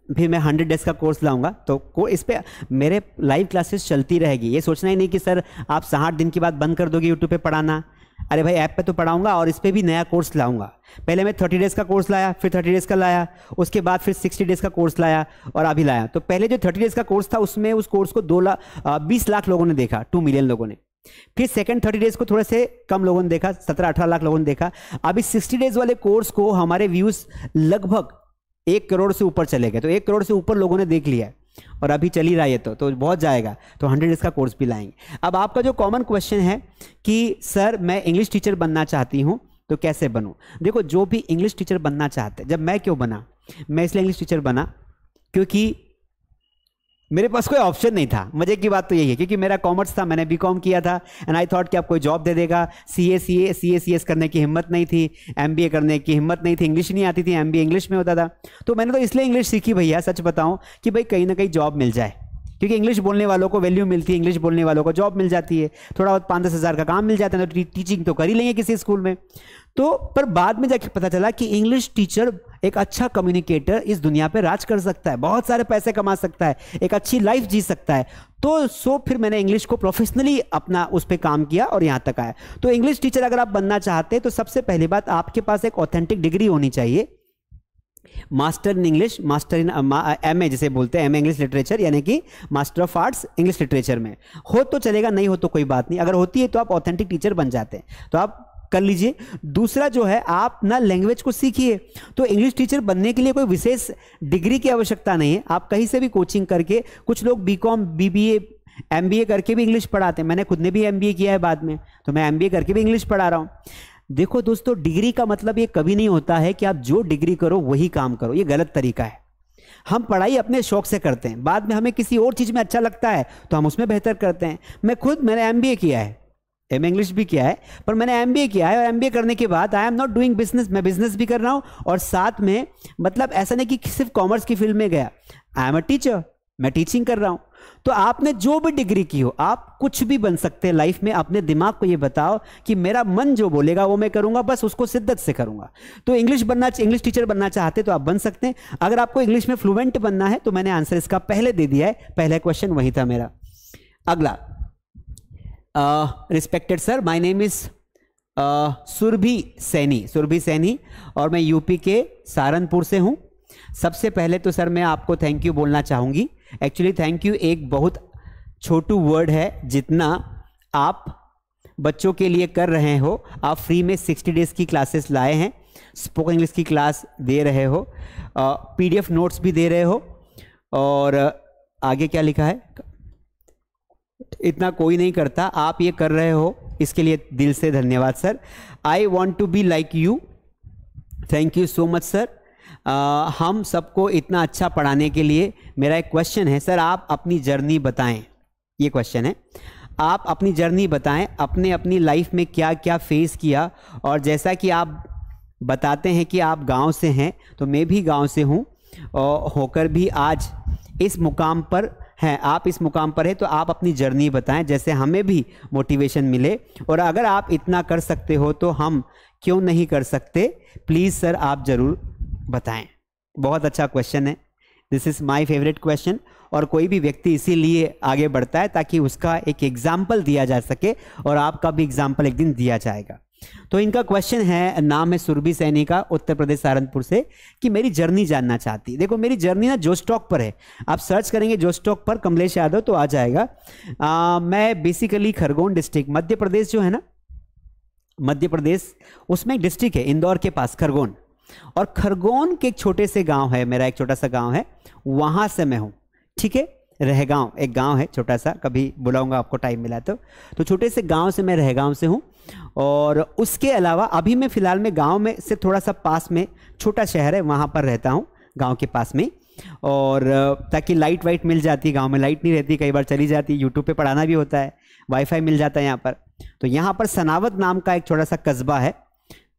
फिर मैं 100 डेज का कोर्स लाऊंगा। तो इस पे मेरे लाइव क्लासेस चलती रहेगी। ये सोचना ही नहीं कि सर आप 60 दिन के बाद बंद कर दोगे यूट्यूब पे पढ़ाना। अरे भाई, ऐप पे तो पढ़ाऊंगा और इस पे भी नया कोर्स लाऊंगा। पहले मैं 30 डेज का कोर्स लाया, फिर 30 डेज का लाया, उसके बाद फिर 60 डेज का कोर्स लाया और अभी लाया। तो पहले जो 30 डेज का कोर्स था उसमें उस कोर्स को 20 लाख लोगों ने देखा, 2 मिलियन लोगों ने। फिर सेकंड 30 डेज को थोड़े से कम लोगों ने देखा, 17-18 लाख लोगों ने देखा। अभी 60 डेज वाले कोर्स को हमारे व्यूज लगभग 1 करोड़ से ऊपर चले गए। तो 1 करोड़ से ऊपर लोगों ने देख लिया और अभी चल ही रहा है, तो बहुत जाएगा। तो 100 डेज का कोर्स भी लाएंगे। अब आपका जो कॉमन क्वेश्चन है कि सर मैं इंग्लिश टीचर बनना चाहती हूं तो कैसे बनूं? देखो, जो भी इंग्लिश टीचर बनना चाहते हैं, जब मैं क्यों बना, मैं इसलिए इंग्लिश टीचर बना क्योंकि मेरे पास कोई ऑप्शन नहीं था। मजे की बात तो यही है क्योंकि मेरा कॉमर्स था, मैंने बीकॉम किया था एंड आई थॉट कि आप कोई जॉब दे देगा। सीए करने की हिम्मत नहीं थी, एमबीए करने की हिम्मत नहीं थी, इंग्लिश नहीं आती थी, एमबीए इंग्लिश में होता था। तो मैंने तो इसलिए इंग्लिश सीखी भैया, सच बताऊं कि भाई कहीं ना कहीं जॉब मिल जाए, क्योंकि इंग्लिश बोलने वालों को वैल्यू मिलती है, इंग्लिश बोलने वालों को जॉब मिल जाती है, थोड़ा बहुत 5-10 हज़ार का काम मिल जाता है, तो टीचिंग तो कर ही लेंगे किसी स्कूल में। तो पर बाद में जाके पता चला कि इंग्लिश टीचर एक अच्छा कम्युनिकेटर इस दुनिया पे राज कर सकता है, बहुत सारे पैसे कमा सकता है, एक अच्छी लाइफ जी सकता है। तो फिर मैंने इंग्लिश को प्रोफेशनली अपना उस पर काम किया और यहाँ तक आया। तो इंग्लिश टीचर अगर आप बनना चाहते हैं तो सबसे पहली बात, आपके पास एक ऑथेंटिक डिग्री होनी चाहिए, master in English, master in MA जिसे बोलते हैं, एमए इंग्लिश लिटरेचर, यानी कि master of arts English literature में हो तो चलेगा, नहीं हो तो कोई बात नहीं। अगर होती है तो आप ऑथेंटिक टीचर बन जाते हैं, तो आप कर लीजिए। दूसरा जो है, आप ना लैंग्वेज को सीखिए। तो इंग्लिश टीचर बनने के लिए कोई विशेष डिग्री की आवश्यकता नहीं है, आप कहीं से भी कोचिंग करके, कुछ लोग बीकॉम, बीबीए, एमबीए करके भी इंग्लिश पढ़ाते हैं। मैंने खुद ने भी एमबीए किया है बाद में, तो मैं एमबीए करके भी इंग्लिश पढ़ा रहा हूँ। देखो दोस्तों, डिग्री का मतलब ये कभी नहीं होता है कि आप जो डिग्री करो वही काम करो, ये गलत तरीका है। हम पढ़ाई अपने शौक से करते हैं, बाद में हमें किसी और चीज़ में अच्छा लगता है तो हम उसमें बेहतर करते हैं। मैंने एमबीए किया है, एमए इंग्लिश भी किया है, पर मैंने एमबीए किया है और एमबीए करने के बाद I am not doing business, मैं बिजनेस भी कर रहा हूँ और साथ में मतलब ऐसा नहीं कि सिर्फ कॉमर्स की फील्ड में गया, आई एम अ टीचर, मैं टीचिंग कर रहा हूँ। तो आपने जो भी डिग्री की हो, आप कुछ भी बन सकते हैं लाइफ में। अपने दिमाग को ये बताओ कि मेरा मन जो बोलेगा वो मैं करूंगा, बस उसको शिद्दत से करूंगा। तो इंग्लिश टीचर बनना चाहते तो आप बन सकते हैं। अगर आपको इंग्लिश में फ्लुएंट बनना है तो मैंने आंसर इसका पहले दे दिया है, पहला क्वेश्चन वही था मेरा। अगला, respected sir, my name is Surabhi Saini और मैं यूपी के सहारनपुर से हूं। सबसे पहले तो सर मैं आपको थैंक यू बोलना चाहूँगी। एक्चुअली थैंक यू एक बहुत छोटू वर्ड है, जितना आप बच्चों के लिए कर रहे हो। आप फ्री में 60 डेज की क्लासेस लाए हैं, स्पोकन इंग्लिश की क्लास दे रहे हो, पीडीएफ नोट्स भी दे रहे हो, और आगे क्या लिखा है, इतना कोई नहीं करता, आप ये कर रहे हो, इसके लिए दिल से धन्यवाद sir. I want to be like you, thank you so much sir. हम सबको इतना अच्छा पढ़ाने के लिए मेरा एक क्वेश्चन है सर, आप अपनी जर्नी बताएं। ये क्वेश्चन है, आप अपनी जर्नी बताएं, अपनी लाइफ में क्या क्या फेस किया। और जैसा कि आप बताते हैं कि आप गांव से हैं, तो मैं भी गांव से हूं और होकर भी आज इस मुकाम पर हैं। आप इस मुकाम पर है तो आप अपनी जर्नी बताएं, जैसे हमें भी मोटिवेशन मिले। और अगर आप इतना कर सकते हो तो हम क्यों नहीं कर सकते? प्लीज़ सर आप ज़रूर बताएं। बहुत अच्छा क्वेश्चन है this is my favourite question. और कोई भी व्यक्ति इसीलिए आगे बढ़ता है ताकि उसका एक एग्जाम्पल दिया जा सके, और आपका भी एग्जाम्पल एक दिन दिया जाएगा। तो इनका क्वेश्चन है, नाम है सुरभि सैनी का, उत्तर प्रदेश सहारनपुर से, कि मेरी जर्नी जानना चाहती। देखो मेरी जर्नी ना जोस्टॉक पर है, आप सर्च करेंगे जोस्टॉक पर कमलेश यादव तो आ जाएगा। मैं बेसिकली खरगोन डिस्ट्रिक्ट, मध्य प्रदेश जो है ना, मध्य प्रदेश, उसमें एक डिस्ट्रिक्ट है इंदौर के पास खरगोन, और खरगोन के एक छोटे से गांव है, मेरा एक छोटा सा गांव है, वहां से मैं हूं। ठीक है, रहगांव एक गांव है छोटा सा, कभी बुलाऊंगा आपको टाइम मिला तो छोटे से गांव से, मैं रहगांव से हूं। और उसके अलावा अभी मैं फिलहाल में गांव में से थोड़ा सा पास में छोटा शहर है, वहां पर रहता हूं गांव के पास में। और ताकि लाइट वाइट मिल जाती, गांव में लाइट नहीं रहती, कई बार चली जाती, यूट्यूब पे पढ़ाना भी होता है, वाईफाई मिल जाता है यहाँ पर। तो यहाँ पर सनावद नाम का एक छोटा सा कस्बा है,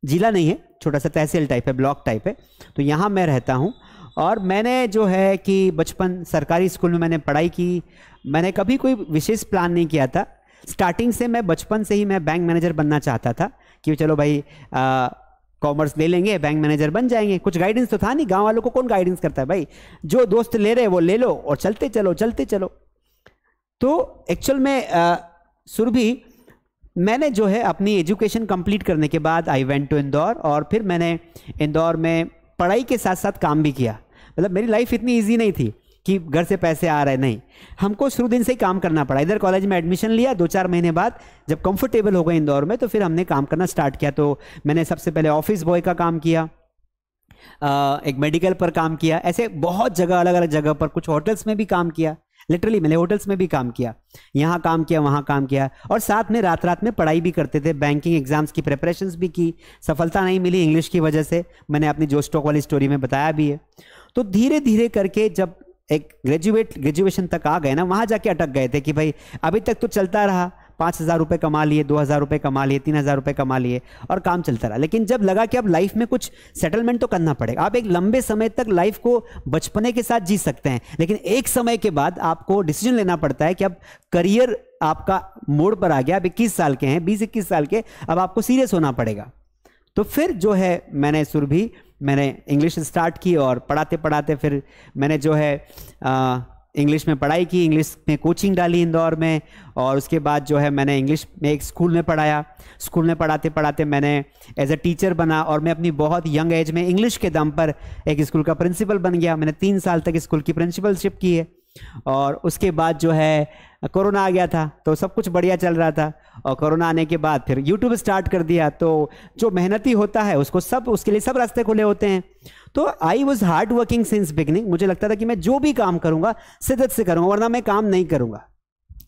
जिला नहीं है, छोटा सा तहसील टाइप है, ब्लॉक टाइप है, तो यहाँ मैं रहता हूँ। और मैंने जो है कि बचपन सरकारी स्कूल में मैंने पढ़ाई की, मैंने कभी कोई विशेष प्लान नहीं किया था। स्टार्टिंग से मैं बचपन से ही मैं बैंक मैनेजर बनना चाहता था कि चलो भाई कॉमर्स ले लेंगे, बैंक मैनेजर बन जाएंगे। कुछ गाइडेंस तो था नहीं, गांव वालों को कौन गाइडेंस करता है भाई, जो दोस्त ले रहे वो ले लो और चलते चलो चलते चलो। तो एक्चुअल में सुरभि, मैंने जो है अपनी एजुकेशन कंप्लीट करने के बाद आई वेंट टू इंदौर, और फिर मैंने इंदौर में पढ़ाई के साथ साथ काम भी किया। मतलब मेरी लाइफ इतनी इजी नहीं थी कि घर से पैसे आ रहे, नहीं, हमको शुरू दिन से ही काम करना पड़ा। इधर कॉलेज में एडमिशन लिया, 2-4 महीने बाद जब कंफर्टेबल हो गए इंदौर में, तो फिर हमने काम करना स्टार्ट किया। तो मैंने सबसे पहले ऑफिस बॉय का काम किया, एक मेडिकल पर काम किया, ऐसे बहुत जगह, अलग अलग जगह पर, कुछ होटल्स में भी काम किया, लिटरली मैंने होटल्स में भी काम किया, यहाँ काम किया, वहाँ काम किया, और साथ में रात रात में पढ़ाई भी करते थे, बैंकिंग एग्जाम्स की प्रिपरेशंस भी की। सफलता नहीं मिली इंग्लिश की वजह से, मैंने अपनी जोस्टॉक वाली स्टोरी में बताया भी है। तो धीरे धीरे करके जब एक ग्रेजुएशन तक आ गए ना, वहाँ जाके अटक गए थे कि भाई अभी तक तो चलता रहा, 5,000 रुपये कमा लिए, 2,000 रुपये कमा लिए, 3,000 रुपये कमा लिए, और काम चलता रहा। लेकिन जब लगा कि अब लाइफ में कुछ सेटलमेंट तो करना पड़ेगा, आप एक लंबे समय तक लाइफ को बचपने के साथ जी सकते हैं, लेकिन एक समय के बाद आपको डिसीजन लेना पड़ता है कि अब करियर आपका मोड़ पर आ गया, अब 21 साल के हैं, 20-21 साल के, अब आपको सीरियस होना पड़ेगा। तो फिर जो है मैंने सुरभि, मैंने इंग्लिश स्टार्ट की, और पढ़ाते पढ़ाते फिर मैंने जो है इंग्लिश में पढ़ाई की, इंग्लिश में कोचिंग डाली इंदौर में, और उसके बाद जो है मैंने इंग्लिश में एक स्कूल में पढ़ाया। स्कूल में पढ़ाते पढ़ाते मैंने एज ए टीचर बना, और मैं अपनी बहुत यंग एज में इंग्लिश के दम पर एक स्कूल का प्रिंसिपल बन गया। मैंने 3 साल तक स्कूल की प्रिंसिपलशिप की है, और उसके बाद जो है कोरोना आ गया था, तो सब कुछ बढ़िया चल रहा था। और कोरोना आने के बाद फिर यूट्यूब स्टार्ट कर दिया। तो जो मेहनती होता है उसको सब, उसके लिए सब रास्ते खुले होते हैं। तो I was hard working since beginning. मुझे लगता था कि मैं जो भी काम करूंगा शिद्दत से करूंगा, वरना मैं काम नहीं करूंगा।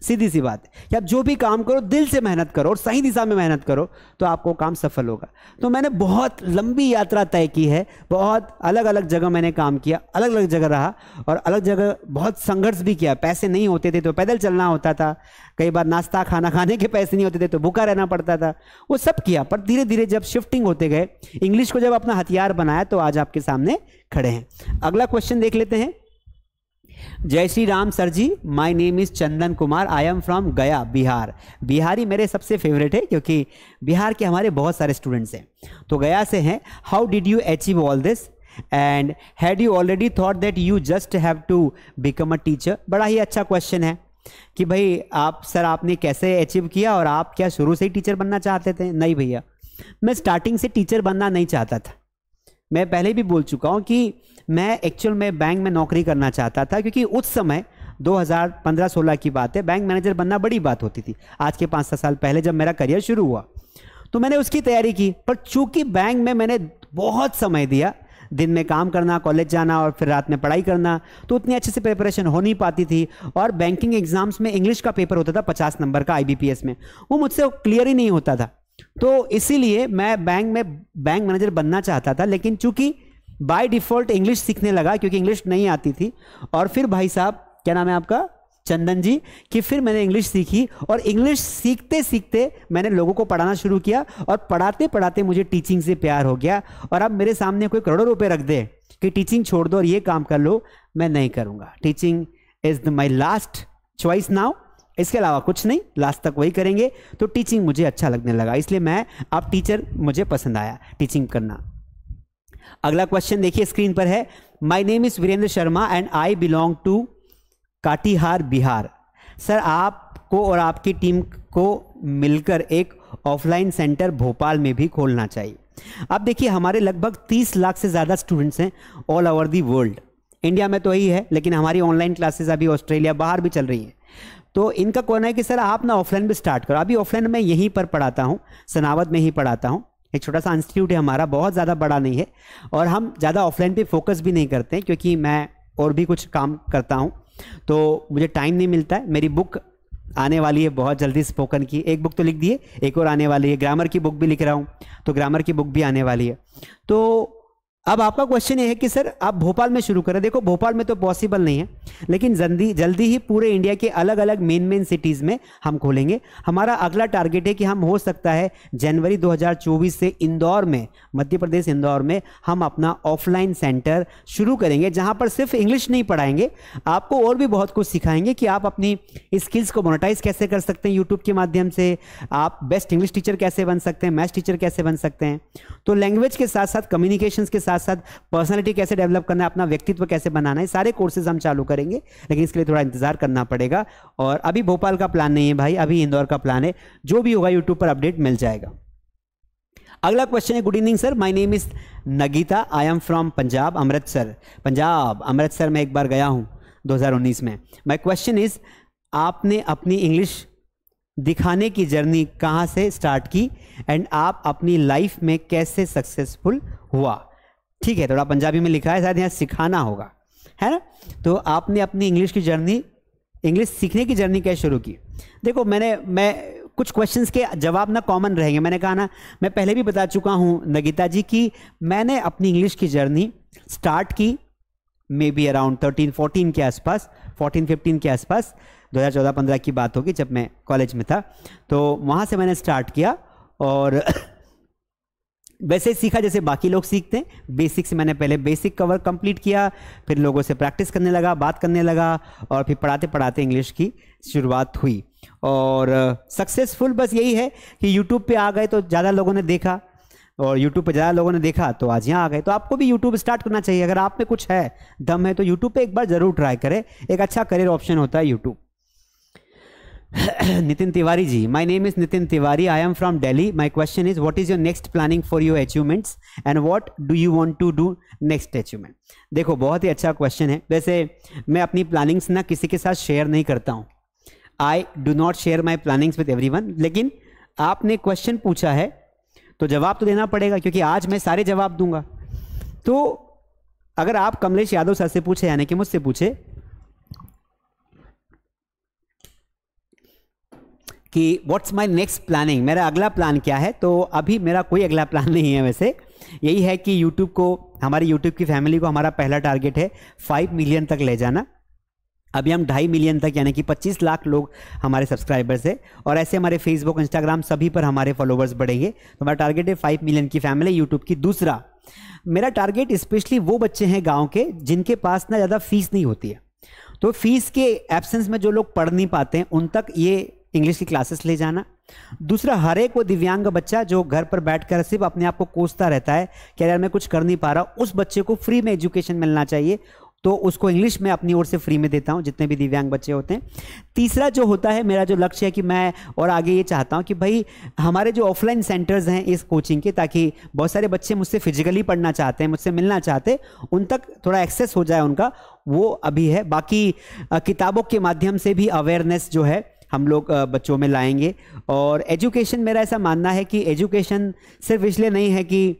सीधी सी बात है कि आप जो भी काम करो दिल से मेहनत करो और सही दिशा में मेहनत करो, तो आपको काम सफल होगा। तो मैंने बहुत लंबी यात्रा तय की है, बहुत अलग अलग जगह मैंने काम किया, अलग अलग जगह रहा, और अलग जगह बहुत संघर्ष भी किया। पैसे नहीं होते थे तो पैदल चलना होता था, कई बार नाश्ता खाना खाने के पैसे नहीं होते थे तो भूखा रहना पड़ता था, वो सब किया। पर धीरे धीरे जब शिफ्टिंग होते गए, इंग्लिश को जब अपना हथियार बनाया, तो आज आपके सामने खड़े हैं। अगला क्वेश्चन देख लेते हैं। जय Shri Ram sir ji, my name is Chandan Kumar, I am from Gaya Bihar. Bihari मेरे सबसे फेवरेट है क्योंकि बिहार के हमारे बहुत सारे स्टूडेंट्स हैं, तो गया से हैं। How did you achieve all this and had you already thought that you just have to become a teacher. बड़ा ही अच्छा क्वेश्चन है कि भाई आप सर आपने कैसे अचीव किया, और आप क्या शुरू से ही टीचर बनना चाहते थे? नहीं भैया, मैं स्टार्टिंग से टीचर बनना नहीं चाहता था। मैं पहले भी बोल चुका हूं कि मैं एक्चुअल में बैंक में नौकरी करना चाहता था, क्योंकि उस समय 2015-16 की बात है, बैंक मैनेजर बनना बड़ी बात होती थी। आज के 5-7 साल पहले जब मेरा करियर शुरू हुआ, तो मैंने उसकी तैयारी की। पर चूंकि बैंक में मैंने बहुत समय दिया, दिन में काम करना, कॉलेज जाना और फिर रात में पढ़ाई करना, तो उतनी अच्छे से प्रिपरेशन हो नहीं पाती थी। और बैंकिंग एग्जाम्स में इंग्लिश का पेपर होता था 50 नंबर का IBPS में, वो मुझसे क्लियर ही नहीं होता था। तो इसीलिए मैं बैंक मैनेजर बनना चाहता था, लेकिन चूंकि बाय डिफॉल्ट इंग्लिश सीखने लगा, क्योंकि इंग्लिश नहीं आती थी। और फिर भाई साहब, क्या नाम है आपका? चंदन जी, कि फिर मैंने इंग्लिश सीखी, और इंग्लिश सीखते सीखते मैंने लोगों को पढ़ाना शुरू किया, और पढ़ाते पढ़ाते मुझे टीचिंग से प्यार हो गया। और अब मेरे सामने कोई करोड़ों रुपए रख दे कि टीचिंग छोड़ दो और ये काम कर लो, मैं नहीं करूँगा। Teaching is my last choice now, इसके अलावा कुछ नहीं, लास्ट तक वही करेंगे। तो टीचिंग मुझे अच्छा लगने लगा, इसलिए मैं अब टीचर, मुझे पसंद आया टीचिंग करना। अगला क्वेश्चन देखिए स्क्रीन पर है। My name is Virendra Sharma and I belong to Katihar Bihar. Sir आपको और आपकी टीम को मिलकर एक ऑफलाइन सेंटर भोपाल में भी खोलना चाहिए। अब देखिए हमारे लगभग 30 लाख से ज़्यादा स्टूडेंट्स हैं all over the world. India में तो यही है, लेकिन हमारी ऑनलाइन क्लासेस अभी ऑस्ट्रेलिया बाहर भी चल रही हैं। तो इनका कहना है कि सर आप ना ऑफलाइन भी स्टार्ट करो। अभी ऑफलाइन मैं यहीं पर पढ़ाता हूँ, सनावद में ही पढ़ाता हूँ। एक छोटा सा इंस्टीट्यूट है हमारा, बहुत ज़्यादा बड़ा नहीं है, और हम ज़्यादा ऑफलाइन पे फोकस भी नहीं करते हैं क्योंकि मैं और भी कुछ काम करता हूँ, तो मुझे टाइम नहीं मिलता है। मेरी बुक आने वाली है बहुत जल्दी, स्पोकन की एक बुक तो लिख दी है, एक और आने वाली है। ग्रामर की बुक भी लिख रहा हूँ, तो ग्रामर की बुक भी आने वाली है। तो अब आपका क्वेश्चन ये है कि सर आप भोपाल में शुरू करें। देखो भोपाल में तो पॉसिबल नहीं है, लेकिन जल्दी ही पूरे इंडिया के अलग अलग मेन सिटीज़ में हम खोलेंगे। हमारा अगला टारगेट है कि हम हो सकता है जनवरी 2024 से इंदौर में, मध्य प्रदेश इंदौर में हम अपना ऑफलाइन सेंटर शुरू करेंगे, जहां पर सिर्फ इंग्लिश नहीं पढ़ाएंगे, आपको और भी बहुत कुछ सिखाएंगे कि आप अपनी स्किल्स को मोनेटाइज कैसे कर सकते हैं यूट्यूब के माध्यम से, आप बेस्ट इंग्लिश टीचर कैसे बन सकते हैं, मैथ्स टीचर कैसे बन सकते हैं। तो लैंग्वेज के साथ साथ कम्युनिकेशंस के साथ साथ पर्सनालिटी कैसे डेवलप करना है, अपना व्यक्तित्व कैसे बनाना है, सारे कोर्सेज हम चालू करेंगे, लेकिन इसके लिए थोड़ा इंतजार करना पड़ेगा। और अभी भोपाल का प्लान नहीं है भाई, अभी इंदौर का प्लान है। जो भी होगा यूट्यूब पर अपडेट मिल जाएगा। अगला क्वेश्चन है, good evening sir, my name is Nagita, I am from Punjab Amritsar. Punjab Amritsar में एक बार गया हूं 2019 में। माय क्वेश्चन इज, आपने अपनी इंग्लिश दिखाने की जर्नी कहां से स्टार्ट की एंड आप अपनी लाइफ में कैसे सक्सेसफुल हुआ। ठीक है, थोड़ा पंजाबी में लिखा है, शायद यहाँ सिखाना होगा, है ना। तो आपने अपनी इंग्लिश की जर्नी, इंग्लिश सीखने की जर्नी कैसे शुरू की। देखो मैं कुछ क्वेश्चंस के जवाब ना कॉमन रहेंगे। मैंने कहा ना, मैं पहले भी बता चुका हूँ नगीता जी कि मैंने अपनी इंग्लिश की जर्नी स्टार्ट की मे बी अराउंड 13-14 के आसपास, 14-15 के आसपास, 2014-15 की बात होगी, जब मैं कॉलेज में था। तो वहाँ से मैंने स्टार्ट किया और वैसे सीखा जैसे बाकी लोग सीखते हैं। बेसिक से मैंने पहले बेसिक कवर कंप्लीट किया, फिर लोगों से प्रैक्टिस करने लगा, बात करने लगा, और फिर पढ़ाते पढ़ाते इंग्लिश की शुरुआत हुई। और सक्सेसफुल बस यही है कि यूट्यूब पे आ गए तो ज़्यादा लोगों ने देखा, और यूट्यूब पे ज़्यादा लोगों ने देखा तो आज यहाँ आ गए। तो आपको भी यूट्यूब स्टार्ट करना चाहिए। अगर आप में कुछ है, दम है, तो यूट्यूब पे एक बार ज़रूर ट्राई करें। एक अच्छा करियर ऑप्शन होता है YouTube. Nitin Tiwari ji, my name is Nitin Tiwari, I am from Delhi. My question is, what is your next planning for your achievements and what do you want to do next achievement. देखो बहुत ही अच्छा क्वेश्चन है। वैसे मैं अपनी प्लानिंग्स ना किसी के साथ शेयर नहीं करता हूँ। I do not share my plannings with everyone, लेकिन आपने क्वेश्चन पूछा है तो जवाब तो देना पड़ेगा, क्योंकि आज मैं सारे जवाब दूंगा। तो अगर आप कमलेश यादव सर से पूछे, यानी कि मुझसे पूछे कि व्हाट्स माय नेक्स्ट प्लानिंग, मेरा अगला प्लान क्या है, तो अभी मेरा कोई अगला प्लान नहीं है। वैसे यही है कि यूट्यूब को, हमारी यूट्यूब की फैमिली को, हमारा पहला टारगेट है 5 मिलियन तक ले जाना। अभी हम 2.5 मिलियन तक, यानी कि 25 लाख लोग हमारे सब्सक्राइबर्स है, और ऐसे हमारे फेसबुक, इंस्टाग्राम सभी पर हमारे फॉलोवर्स बढ़ेंगे। तो हमारा टारगेट है 5 मिलियन की फैमिली यूट्यूब की। दूसरा मेरा टारगेट स्पेशली वो बच्चे हैं गाँव के जिनके पास ना ज़्यादा फीस नहीं होती है। तो फीस के एब्सेंस में जो लोग पढ़ नहीं पाते हैं, उन तक ये इंग्लिश की क्लासेस ले जाना। दूसरा, हर एक वो दिव्यांग बच्चा जो घर पर बैठकर सिर्फ अपने आप को कोसता रहता है कि यार मैं कुछ कर नहीं पा रहा, उस बच्चे को फ्री में एजुकेशन मिलना चाहिए। तो उसको इंग्लिश में अपनी ओर से फ्री में देता हूं, जितने भी दिव्यांग बच्चे होते हैं। तीसरा जो होता है, मेरा जो लक्ष्य है कि मैं और आगे ये चाहता हूं कि भाई हमारे जो ऑफलाइन सेंटर्स हैं इस कोचिंग के, ताकि बहुत सारे बच्चे मुझसे फिजिकली पढ़ना चाहते हैं, मुझसे मिलना चाहते हैं, उन तक थोड़ा एक्सेस हो जाए उनका, वो अभी है। बाकी किताबों के माध्यम से भी अवेयरनेस जो है हम लोग बच्चों में लाएंगे। और एजुकेशन, मेरा ऐसा मानना है कि एजुकेशन सिर्फ इसलिए नहीं है कि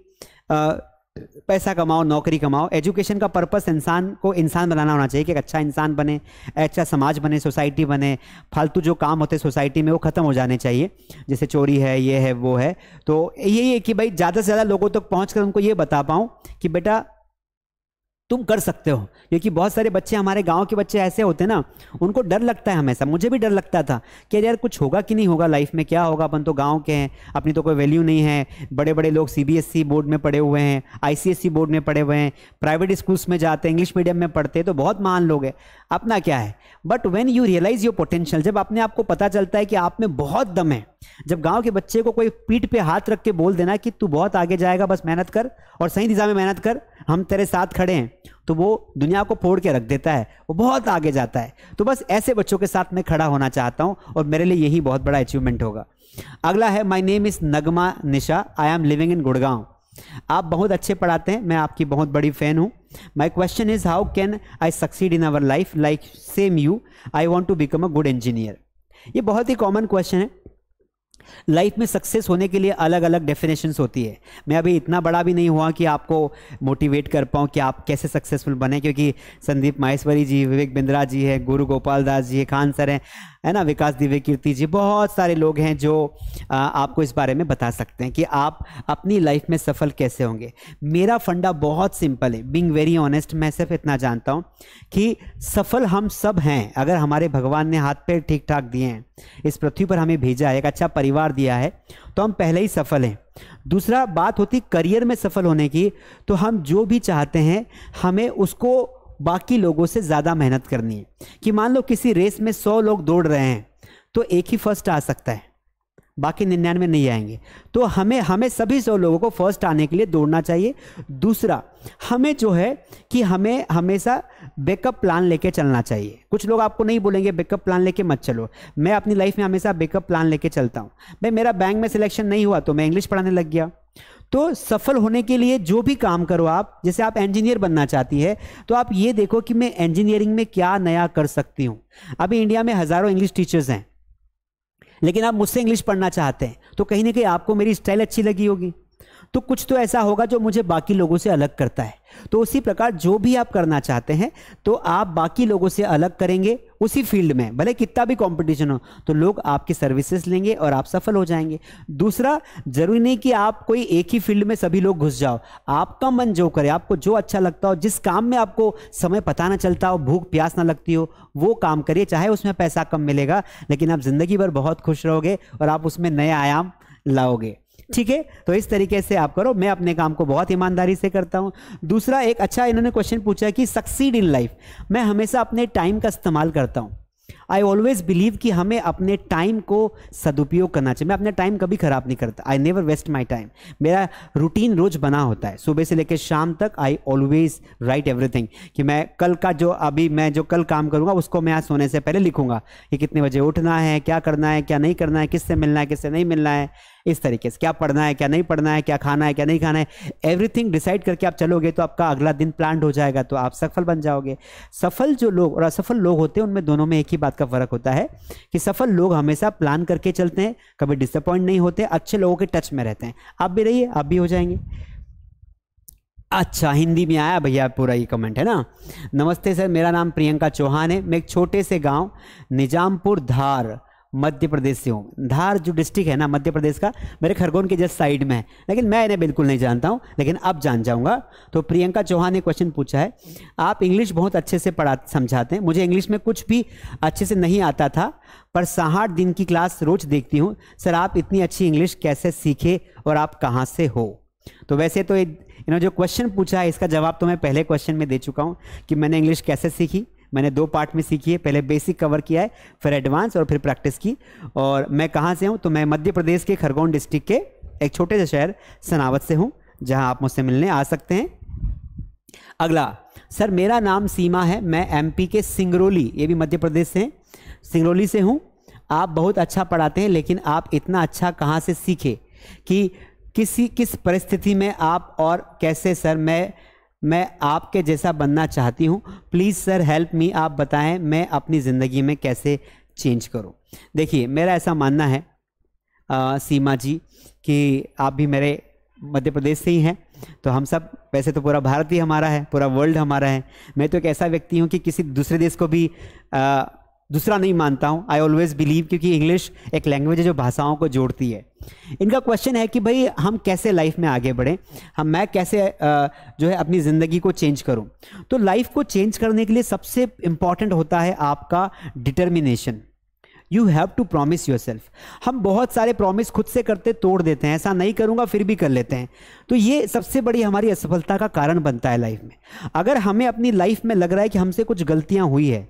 पैसा कमाओ, नौकरी कमाओ। एजुकेशन का पर्पस इंसान को इंसान बनाना होना चाहिए, कि एक अच्छा इंसान बने, अच्छा समाज बने, सोसाइटी बने। फालतू जो काम होते हैं सोसाइटी में वो ख़त्म हो जाने चाहिए, जैसे चोरी है, ये है, वो है। तो यही है कि भाई ज़्यादा से ज़्यादा लोगों तक पहुँचकर उनको ये बता पाऊँ कि बेटा तुम कर सकते हो। क्योंकि बहुत सारे बच्चे, हमारे गांव के बच्चे ऐसे होते हैं ना, उनको डर लगता है हमेशा, मुझे भी डर लगता था कि यार कुछ होगा कि नहीं होगा लाइफ में, क्या होगा, अपन तो गांव के हैं, अपनी तो कोई वैल्यू नहीं है। बड़े बड़े लोग CBSE बोर्ड में पढ़े हुए हैं, ICSE बोर्ड में पढ़े हुए हैं, प्राइवेट स्कूल्स में जाते हैं, इंग्लिश मीडियम में पढ़ते हैं, तो बहुत महान लोग हैं। अपना क्या है, but when you realise your potential, जब अपने आप को पता चलता है कि आप में बहुत दम है, जब गांव के बच्चे को कोई पीठ पे हाथ रख के बोल देना कि तू बहुत आगे जाएगा, बस मेहनत कर और सही दिशा में मेहनत कर, हम तेरे साथ खड़े हैं, तो वो दुनिया को फोड़ के रख देता है, वो बहुत आगे जाता है। तो बस ऐसे बच्चों के साथ मैं खड़ा होना चाहता हूं और मेरे लिए यही बहुत बड़ा अचीवमेंट होगा। अगला है my name is Nagma Nisha, I am living in Gurgaon. आप बहुत अच्छे पढ़ाते हैं, मैं आपकी बहुत बड़ी फैन हूं। My question is how can I succeed in our life like same you, I want to become a good engineer. ये बहुत ही कॉमन क्वेश्चन है। लाइफ में सक्सेस होने के लिए अलग अलग डेफिनेशंस होती है। मैं अभी इतना बड़ा भी नहीं हुआ कि आपको मोटिवेट कर पाऊँ कि आप कैसे सक्सेसफुल बने, क्योंकि संदीप माहेश्वरी जी, विवेक बिंद्रा जी है, गुरु गोपाल दास जी है, खान सर हैं, है ना, विकास दिव्य कीर्ति जी, बहुत सारे लोग हैं जो आपको इस बारे में बता सकते हैं कि आप अपनी लाइफ में सफल कैसे होंगे। मेरा फंडा बहुत सिंपल है, बीइंग वेरी ऑनेस्ट। मैं सिर्फ इतना जानता हूँ कि सफल हम सब हैं अगर हमारे भगवान ने हाथ पैर ठीक ठाक दिए हैं, इस पृथ्वी पर हमें भेजा है, एक अच्छा परिवार दिया है, तो हम पहले ही सफल हैं। दूसरा बात होती करियर में सफल होने की, तो हम जो भी चाहते हैं हमें उसको बाकी लोगों से ज़्यादा मेहनत करनी है। कि मान लो किसी रेस में 100 लोग दौड़ रहे हैं तो एक ही फर्स्ट आ सकता है, बाकी 99 नहीं आएंगे। तो हमें सभी 100 लोगों को फर्स्ट आने के लिए दौड़ना चाहिए। दूसरा, हमें जो है कि हमें हमेशा बैकअप प्लान लेके चलना चाहिए। कुछ लोग आपको नहीं बोलेंगे बैकअप प्लान लेके मत चलो, मैं अपनी लाइफ में हमेशा बैकअप प्लान लेके चलता हूँ। भाई मेरा बैंक में सिलेक्शन नहीं हुआ तो मैं इंग्लिश पढ़ाने लग गया। तो सफल होने के लिए जो भी काम करो आप, जैसे आप इंजीनियर बनना चाहती है तो आप ये देखो कि मैं इंजीनियरिंग में क्या नया कर सकती हूँ। अभी इंडिया में हजारों इंग्लिश टीचर्स हैं, लेकिन आप मुझसे इंग्लिश पढ़ना चाहते हैं तो कहीं ना कहीं आपको मेरी स्टाइल अच्छी लगी होगी, तो कुछ तो ऐसा होगा जो मुझे बाकी लोगों से अलग करता है। तो उसी प्रकार जो भी आप करना चाहते हैं तो आप बाकी लोगों से अलग करेंगे उसी फील्ड में, भले कितना भी कंपटीशन हो, तो लोग आपकी सर्विसेज लेंगे और आप सफल हो जाएंगे। दूसरा, जरूरी नहीं कि आप कोई एक ही फील्ड में सभी लोग घुस जाओ, आपका मन जो करे, आपको जो अच्छा लगता हो, जिस काम में आपको समय पता ना चलता हो, भूख प्यास ना लगती हो, वो काम करिए। चाहे उसमें पैसा कम मिलेगा, लेकिन आप जिंदगी भर बहुत खुश रहोगे और आप उसमें नए आयाम लाओगे। ठीक है, तो इस तरीके से आप करो। मैं अपने काम को बहुत ईमानदारी से करता हूं। दूसरा, एक अच्छा इन्होंने क्वेश्चन पूछा है कि सक्सीड इन लाइफ। मैं हमेशा अपने टाइम का इस्तेमाल करता हूं। आई ऑलवेज बिलीव कि हमें अपने टाइम को सदुपयोग करना चाहिए। मैं अपने टाइम कभी खराब नहीं करता। I never waste my time. मेरा रूटीन रोज बना होता है, सुबह से लेकर शाम तक। आई ऑलवेज राइट एवरीथिंग कि मैं कल का जो कल काम करूंगा उसको मैं आज सोने से पहले लिखूंगा कि कितने बजे उठना है, क्या करना है, क्या नहीं करना है, किससे मिलना है, किससे नहीं मिलना है, इस तरीके से क्या पढ़ना है, क्या नहीं पढ़ना है, क्या खाना है, क्या नहीं खाना है, एवरीथिंग डिसाइड करके आप चलोगे तो आपका अगला दिन प्लान्ड हो जाएगा, तो आप सफल बन जाओगे। सफल जो लोग और असफल लोग होते हैं उनमें दोनों में एक ही बात का फर्क होता है कि सफल लोग हमेशा प्लान करके चलते हैं, कभी डिसअपॉइंट नहीं होते, अच्छे लोगों के टच में रहते हैं। आप भी रहिए, आप भी हो जाएंगे। अच्छा, हिंदी में आया भैया पूरा ये कमेंट, है ना। नमस्ते सर, मेरा नाम प्रियंका चौहान है, मैं एक छोटे से गांव निजामपुर धार मध्य प्रदेश से हूँ। धार जो डिस्ट्रिक्ट है ना मध्य प्रदेश का, मेरे खरगोन के जस्ट साइड में है, लेकिन मैं इन्हें बिल्कुल नहीं जानता हूँ, लेकिन अब जान जाऊँगा। तो प्रियंका चौहान ने क्वेश्चन पूछा है, आप इंग्लिश बहुत अच्छे से समझाते हैं। मुझे इंग्लिश में कुछ भी अच्छे से नहीं आता था, पर 60 दिन की क्लास रोज देखती हूँ। सर आप इतनी अच्छी इंग्लिश कैसे सीखे और आप कहाँ से हो? तो वैसे तो इन्होंने जो क्वेश्चन पूछा है इसका जवाब तो मैं पहले क्वेश्चन में दे चुका हूँ कि मैंने इंग्लिश कैसे सीखी। मैंने 2 पार्ट में सीखी है, पहले बेसिक कवर किया है, फिर एडवांस और फिर प्रैक्टिस की। और मैं कहाँ से हूँ? तो मैं मध्य प्रदेश के खरगोन डिस्ट्रिक्ट के एक छोटे से शहर सनावत से हूँ, जहाँ आप मुझसे मिलने आ सकते हैं। अगला, सर मेरा नाम सीमा है, मैं एमपी के सिंगरौली, ये भी मध्य प्रदेश से हैं, सिंगरौली से हूँ। आप बहुत अच्छा पढ़ाते हैं, लेकिन आप इतना अच्छा कहाँ से सीखे कि किस परिस्थिति में आप और कैसे? सर मैं आपके जैसा बनना चाहती हूँ, प्लीज़ सर हेल्प मी, आप बताएं मैं अपनी ज़िंदगी में कैसे चेंज करूँ। देखिए मेरा ऐसा मानना है सीमा जी कि आप भी मेरे मध्य प्रदेश से ही हैं, तो हम सब, वैसे तो पूरा भारत ही हमारा है, पूरा वर्ल्ड हमारा है। मैं तो एक ऐसा व्यक्ति हूँ कि किसी दूसरे देश को भी दूसरा नहीं मानता हूँ। आई ऑलवेज बिलीव, क्योंकि इंग्लिश एक लैंग्वेज है जो भाषाओं को जोड़ती है। इनका क्वेश्चन है कि भाई हम कैसे लाइफ में आगे बढ़ें, मैं कैसे जो है अपनी ज़िंदगी को चेंज करूं। तो लाइफ को चेंज करने के लिए सबसे इंपॉर्टेंट होता है आपका determination. You have to promise yourself. हम बहुत सारे प्रॉमिस खुद से करते तोड़ देते हैं, ऐसा नहीं करूंगा फिर भी कर लेते हैं, तो ये सबसे बड़ी हमारी असफलता का कारण बनता है लाइफ में। अगर हमें अपनी लाइफ में लग रहा है कि हमसे कुछ गलतियां हुई है,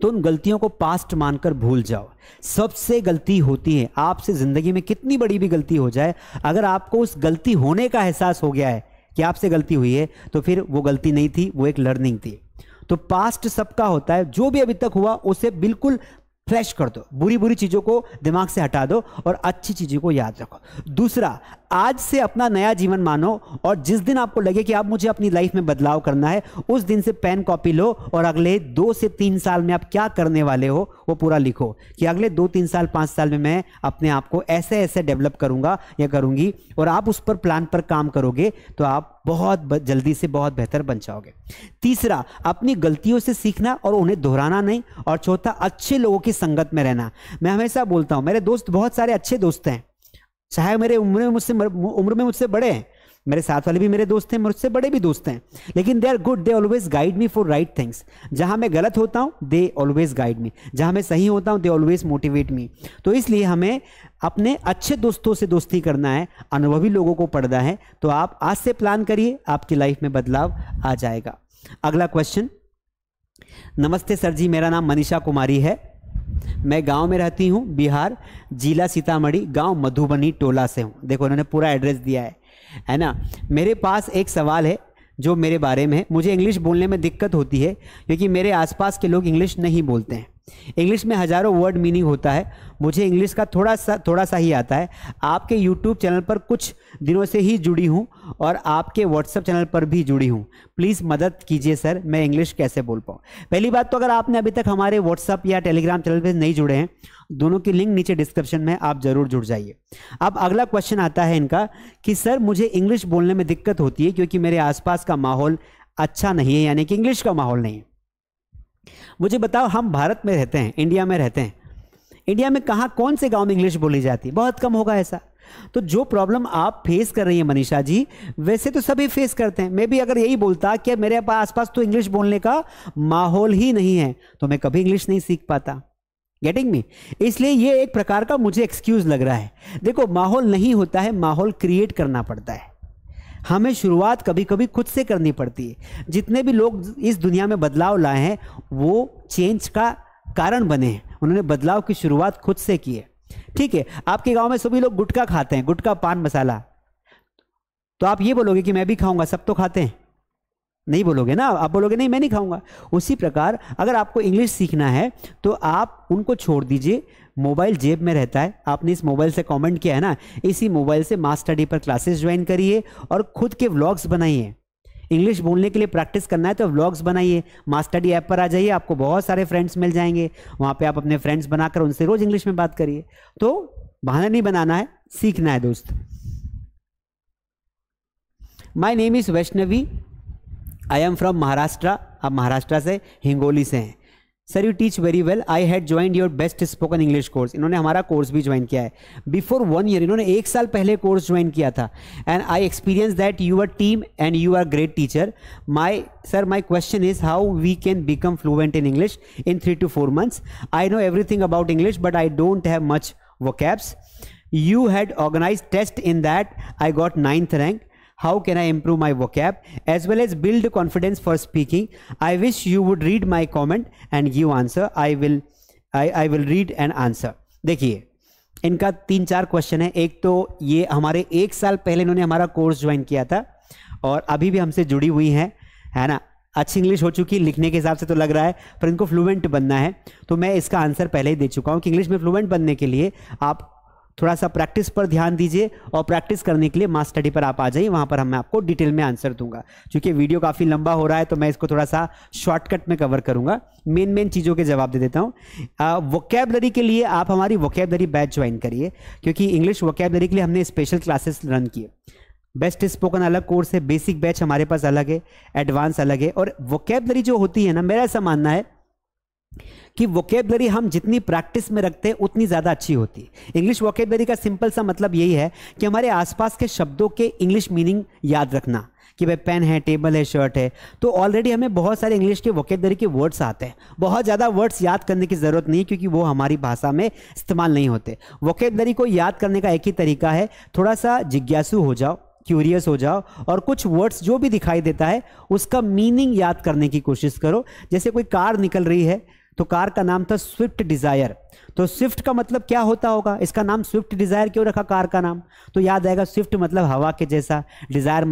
तो उन गलतियों को पास्ट मानकर भूल जाओ। सबसे गलती होती है, आपसे जिंदगी में कितनी बड़ी भी गलती हो जाए, अगर आपको उस गलती होने का एहसास हो गया है कि आपसे गलती हुई है, तो फिर वो गलती नहीं थी, वो एक लर्निंग थी। तो पास्ट सबका होता है, जो भी अभी तक हुआ उसे बिल्कुल फ्रेश कर दो, बुरी बुरी चीजों को दिमाग से हटा दो और अच्छी चीजों को याद रखो। दूसरा, आज से अपना नया जीवन मानो, और जिस दिन आपको लगे कि आप मुझे अपनी लाइफ में बदलाव करना है, उस दिन से पेन कॉपी लो और अगले 2 से 3 साल में आप क्या करने वाले हो वो पूरा लिखो कि अगले 2, 3 साल, 5 साल में मैं अपने आप को ऐसे ऐसे डेवलप करूंगा या करूंगी, और आप उस पर प्लान पर काम करोगे तो आप बहुत जल्दी से बहुत बेहतर बन जाओगे। तीसरा, अपनी गलतियों से सीखना और उन्हें दोहराना नहीं। और चौथा, अच्छे लोगों की संगत में रहना। मैं हमेशा बोलता हूं, मेरे दोस्त बहुत सारे अच्छे दोस्त हैं, चाहे मेरे उम्र में मुझसे बड़े हैं, मेरे साथ वाले भी मेरे दोस्त हैं, मुझसे बड़े भी दोस्त हैं, लेकिन they are good, they always guide me for right things. जहां मैं गलत होता हूं दे ऑलवेज गाइड मी, जहां मैं सही होता हूं दे ऑलवेज मोटिवेट मी। तो इसलिए हमें अपने अच्छे दोस्तों से दोस्ती करना है, अनुभवी लोगों को पढ़ना है। तो आप आज से प्लान करिए, आपकी लाइफ में बदलाव आ जाएगा। अगला क्वेश्चन। नमस्ते सर जी, मेरा नाम मनीषा कुमारी है, मैं गांव में रहती हूं, बिहार, जिला सीतामढ़ी, गांव मधुबनी टोला से हूं। देखो उन्होंने पूरा एड्रेस दिया है ना। मेरे पास एक सवाल है जो मेरे बारे में है। मुझे इंग्लिश बोलने में दिक्कत होती है क्योंकि मेरे आसपास के लोग इंग्लिश नहीं बोलते हैं। इंग्लिश में हजारों वर्ड मीनिंग होता है, मुझे इंग्लिश का थोड़ा सा ही आता है। आपके यूट्यूब चैनल पर कुछ दिनों से ही जुड़ी हूँ और आपके व्हाट्सएप चैनल पर भी जुड़ी हूँ, प्लीज़ मदद कीजिए सर, मैं इंग्लिश कैसे बोल पाऊँ। पहली बात तो अगर आपने अभी तक हमारे व्हाट्सएप या टेलीग्राम चैनल पर नहीं जुड़े हैं, दोनों की लिंक नीचे डिस्क्रिप्शन में, आप जरूर जुड़ जाइए। अब अगला क्वेश्चन आता है इनका कि सर मुझे इंग्लिश बोलने में दिक्कत होती है क्योंकि मेरे आसपास का माहौल अच्छा नहीं है, यानी कि इंग्लिश का माहौल नहीं है। मुझे बताओ, हम भारत में रहते हैं, इंडिया में रहते हैं, इंडिया में कहाँ कौन से गांव में इंग्लिश बोली जाती है? बहुत कम होगा ऐसा। तो जो प्रॉब्लम आप फेस कर रही हैं मनीषा जी, वैसे तो सभी फेस करते हैं। मैं भी अगर यही बोलता कि मेरे आसपास तो इंग्लिश बोलने का माहौल ही नहीं है, तो मैं कभी इंग्लिश नहीं सीख पाता। Getting me? इसलिए ये एक प्रकार का मुझे एक्सक्यूज लग रहा है। देखो, माहौल नहीं होता है, माहौल क्रिएट करना पड़ता है। हमें शुरुआत कभी कभी खुद से करनी पड़ती है। जितने भी लोग इस दुनिया में बदलाव लाए हैं वो चेंज का कारण बने हैं, उन्होंने बदलाव की शुरुआत खुद से की है। ठीक है, आपके गांव में सभी लोग गुटखा खाते हैं, गुटखा, पान मसाला, तो आप ये बोलोगे कि मैं भी खाऊंगा, सब तो खाते हैं? नहीं बोलोगे ना, आप बोलोगे नहीं मैं नहीं खाऊंगा। उसी प्रकार अगर आपको इंग्लिश सीखना है तो आप उनको छोड़ दीजिए। मोबाइल जेब में रहता है, आपने इस मोबाइल से कमेंट किया है ना, इसी मोबाइल से मास स्टडी पर क्लासेस ज्वाइन करिए और खुद के व्लॉग्स बनाइए। इंग्लिश बोलने के लिए प्रैक्टिस करना है तो व्लॉग्स बनाइए। मास स्टडी ऐप पर आ जाइए, आपको बहुत सारे फ्रेंड्स मिल जाएंगे, वहाँ पे आप अपने फ्रेंड्स बनाकर उनसे रोज इंग्लिश में बात करिए। तो बहाना नहीं बनाना है, सीखना है दोस्त। My name is Vaishnavi, I am from Maharashtra. आप महाराष्ट्र से, हिंगोली से हैं। Sir you teach very well, I had joined your best spoken English course. इन्होंने हमारा कोर्स भी ज्वाइन किया है। बिफोर 1 ईयर, इन्होंने 1 साल पहले कोर्स ज्वाइन किया था। And I experience that you are team and you are great teacher. My question is how we can become fluent in English in 3 to 4 months. I know everything about English but I don't have much vocabs. You had organized test in that I got 9th rank. How can I improve my vocab as well as build confidence for speaking? I wish you would read my comment and give answer. I will read and answer. देखिए, इनका 3-4 क्वेश्चन है। एक तो ये हमारे 1 साल पहले इन्होंने हमारा कोर्स ज्वाइन किया था और अभी भी हमसे जुड़ी हुई हैं, है ना। अच्छी इंग्लिश हो चुकी, लिखने के हिसाब से तो लग रहा है, पर इनको फ्लुएंट बनना है। तो मैं इसका आंसर पहले ही दे चुका हूँ कि इंग्लिश में फ्लुएंट बनने के लिए आप थोड़ा सा प्रैक्टिस पर ध्यान दीजिए और प्रैक्टिस करने के लिए मास स्टडी पर आप आ जाइए, वहाँ पर मैं आपको डिटेल में आंसर दूंगा। क्योंकि वीडियो काफ़ी लंबा हो रहा है तो मैं इसको थोड़ा सा शॉर्टकट में कवर करूँगा, मेन चीज़ों के जवाब दे देता हूँ। वोकैबलरी के लिए आप हमारी वोकैबलरी बैच ज्वाइन करिए, क्योंकि इंग्लिश वोकैबलरी के लिए हमने स्पेशल क्लासेस रन किए। बेस्ट स्पोकन अलग कोर्स है, बेसिक बैच हमारे पास अलग है, एडवांस अलग है। और वोकैबलरी जो होती है ना, मेरा ऐसा मानना है कि वोकैबलरी हम जितनी प्रैक्टिस में रखते हैं उतनी ज़्यादा अच्छी होती है। इंग्लिश वोकैबलरी का सिंपल सा मतलब यही है कि हमारे आसपास के शब्दों के इंग्लिश मीनिंग याद रखना, कि भाई पेन है, टेबल है, शर्ट है, तो ऑलरेडी हमें बहुत सारे इंग्लिश के वोकैबलरी के वर्ड्स आते हैं। बहुत ज़्यादा वर्ड्स याद करने की ज़रूरत नहीं, क्योंकि वो हमारी भाषा में इस्तेमाल नहीं होते। वोकैबलरी को याद करने का एक ही तरीका है, थोड़ा सा जिज्ञासु हो जाओ, क्यूरियस हो जाओ और कुछ वर्ड्स जो भी दिखाई देता है उसका मीनिंग याद करने की कोशिश करो। जैसे कोई कार निकल रही है तो कार का नाम था स्विफ्ट डिजायर। तो स्विफ्ट का मतलब क्या होता होगा, इसका नाम स्विफ्ट डिजायर क्यों रखा कार का नाम, तो याद आएगा स्विफ्ट मतलब हवा के जैसा, डिजायर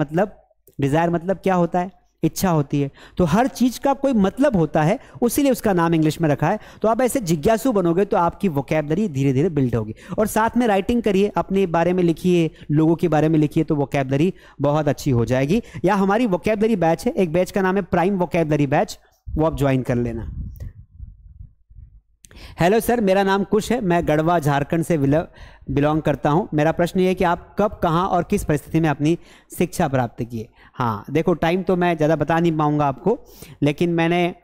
मतलब क्या होता है, इच्छा होती है। तो हर चीज का कोई मतलब होता है, उसीलिए उसका नाम इंग्लिश में रखा है। तो आप ऐसे जिज्ञासु बनोगे तो आपकी वोकैबलरी धीरे धीरे बिल्ड होगी। और साथ में राइटिंग करिए, अपने बारे में लिखिए, लोगों के बारे में लिखिए, तो वोकैबलरी बहुत अच्छी हो जाएगी। या हमारी वोकैबलरी बैच है, एक बैच का नाम है प्राइम वोकैबलरी बैच, वो आप ज्वाइन कर लेना। हेलो सर, मेरा नाम कुश है, मैं गढ़वा झारखंड से बिलोंग करता हूं। मेरा प्रश्न ये है कि आप कब, कहां और किस परिस्थिति में अपनी शिक्षा प्राप्त किए। हाँ देखो, टाइम तो मैं ज़्यादा बता नहीं पाऊंगा आपको, लेकिन मैंने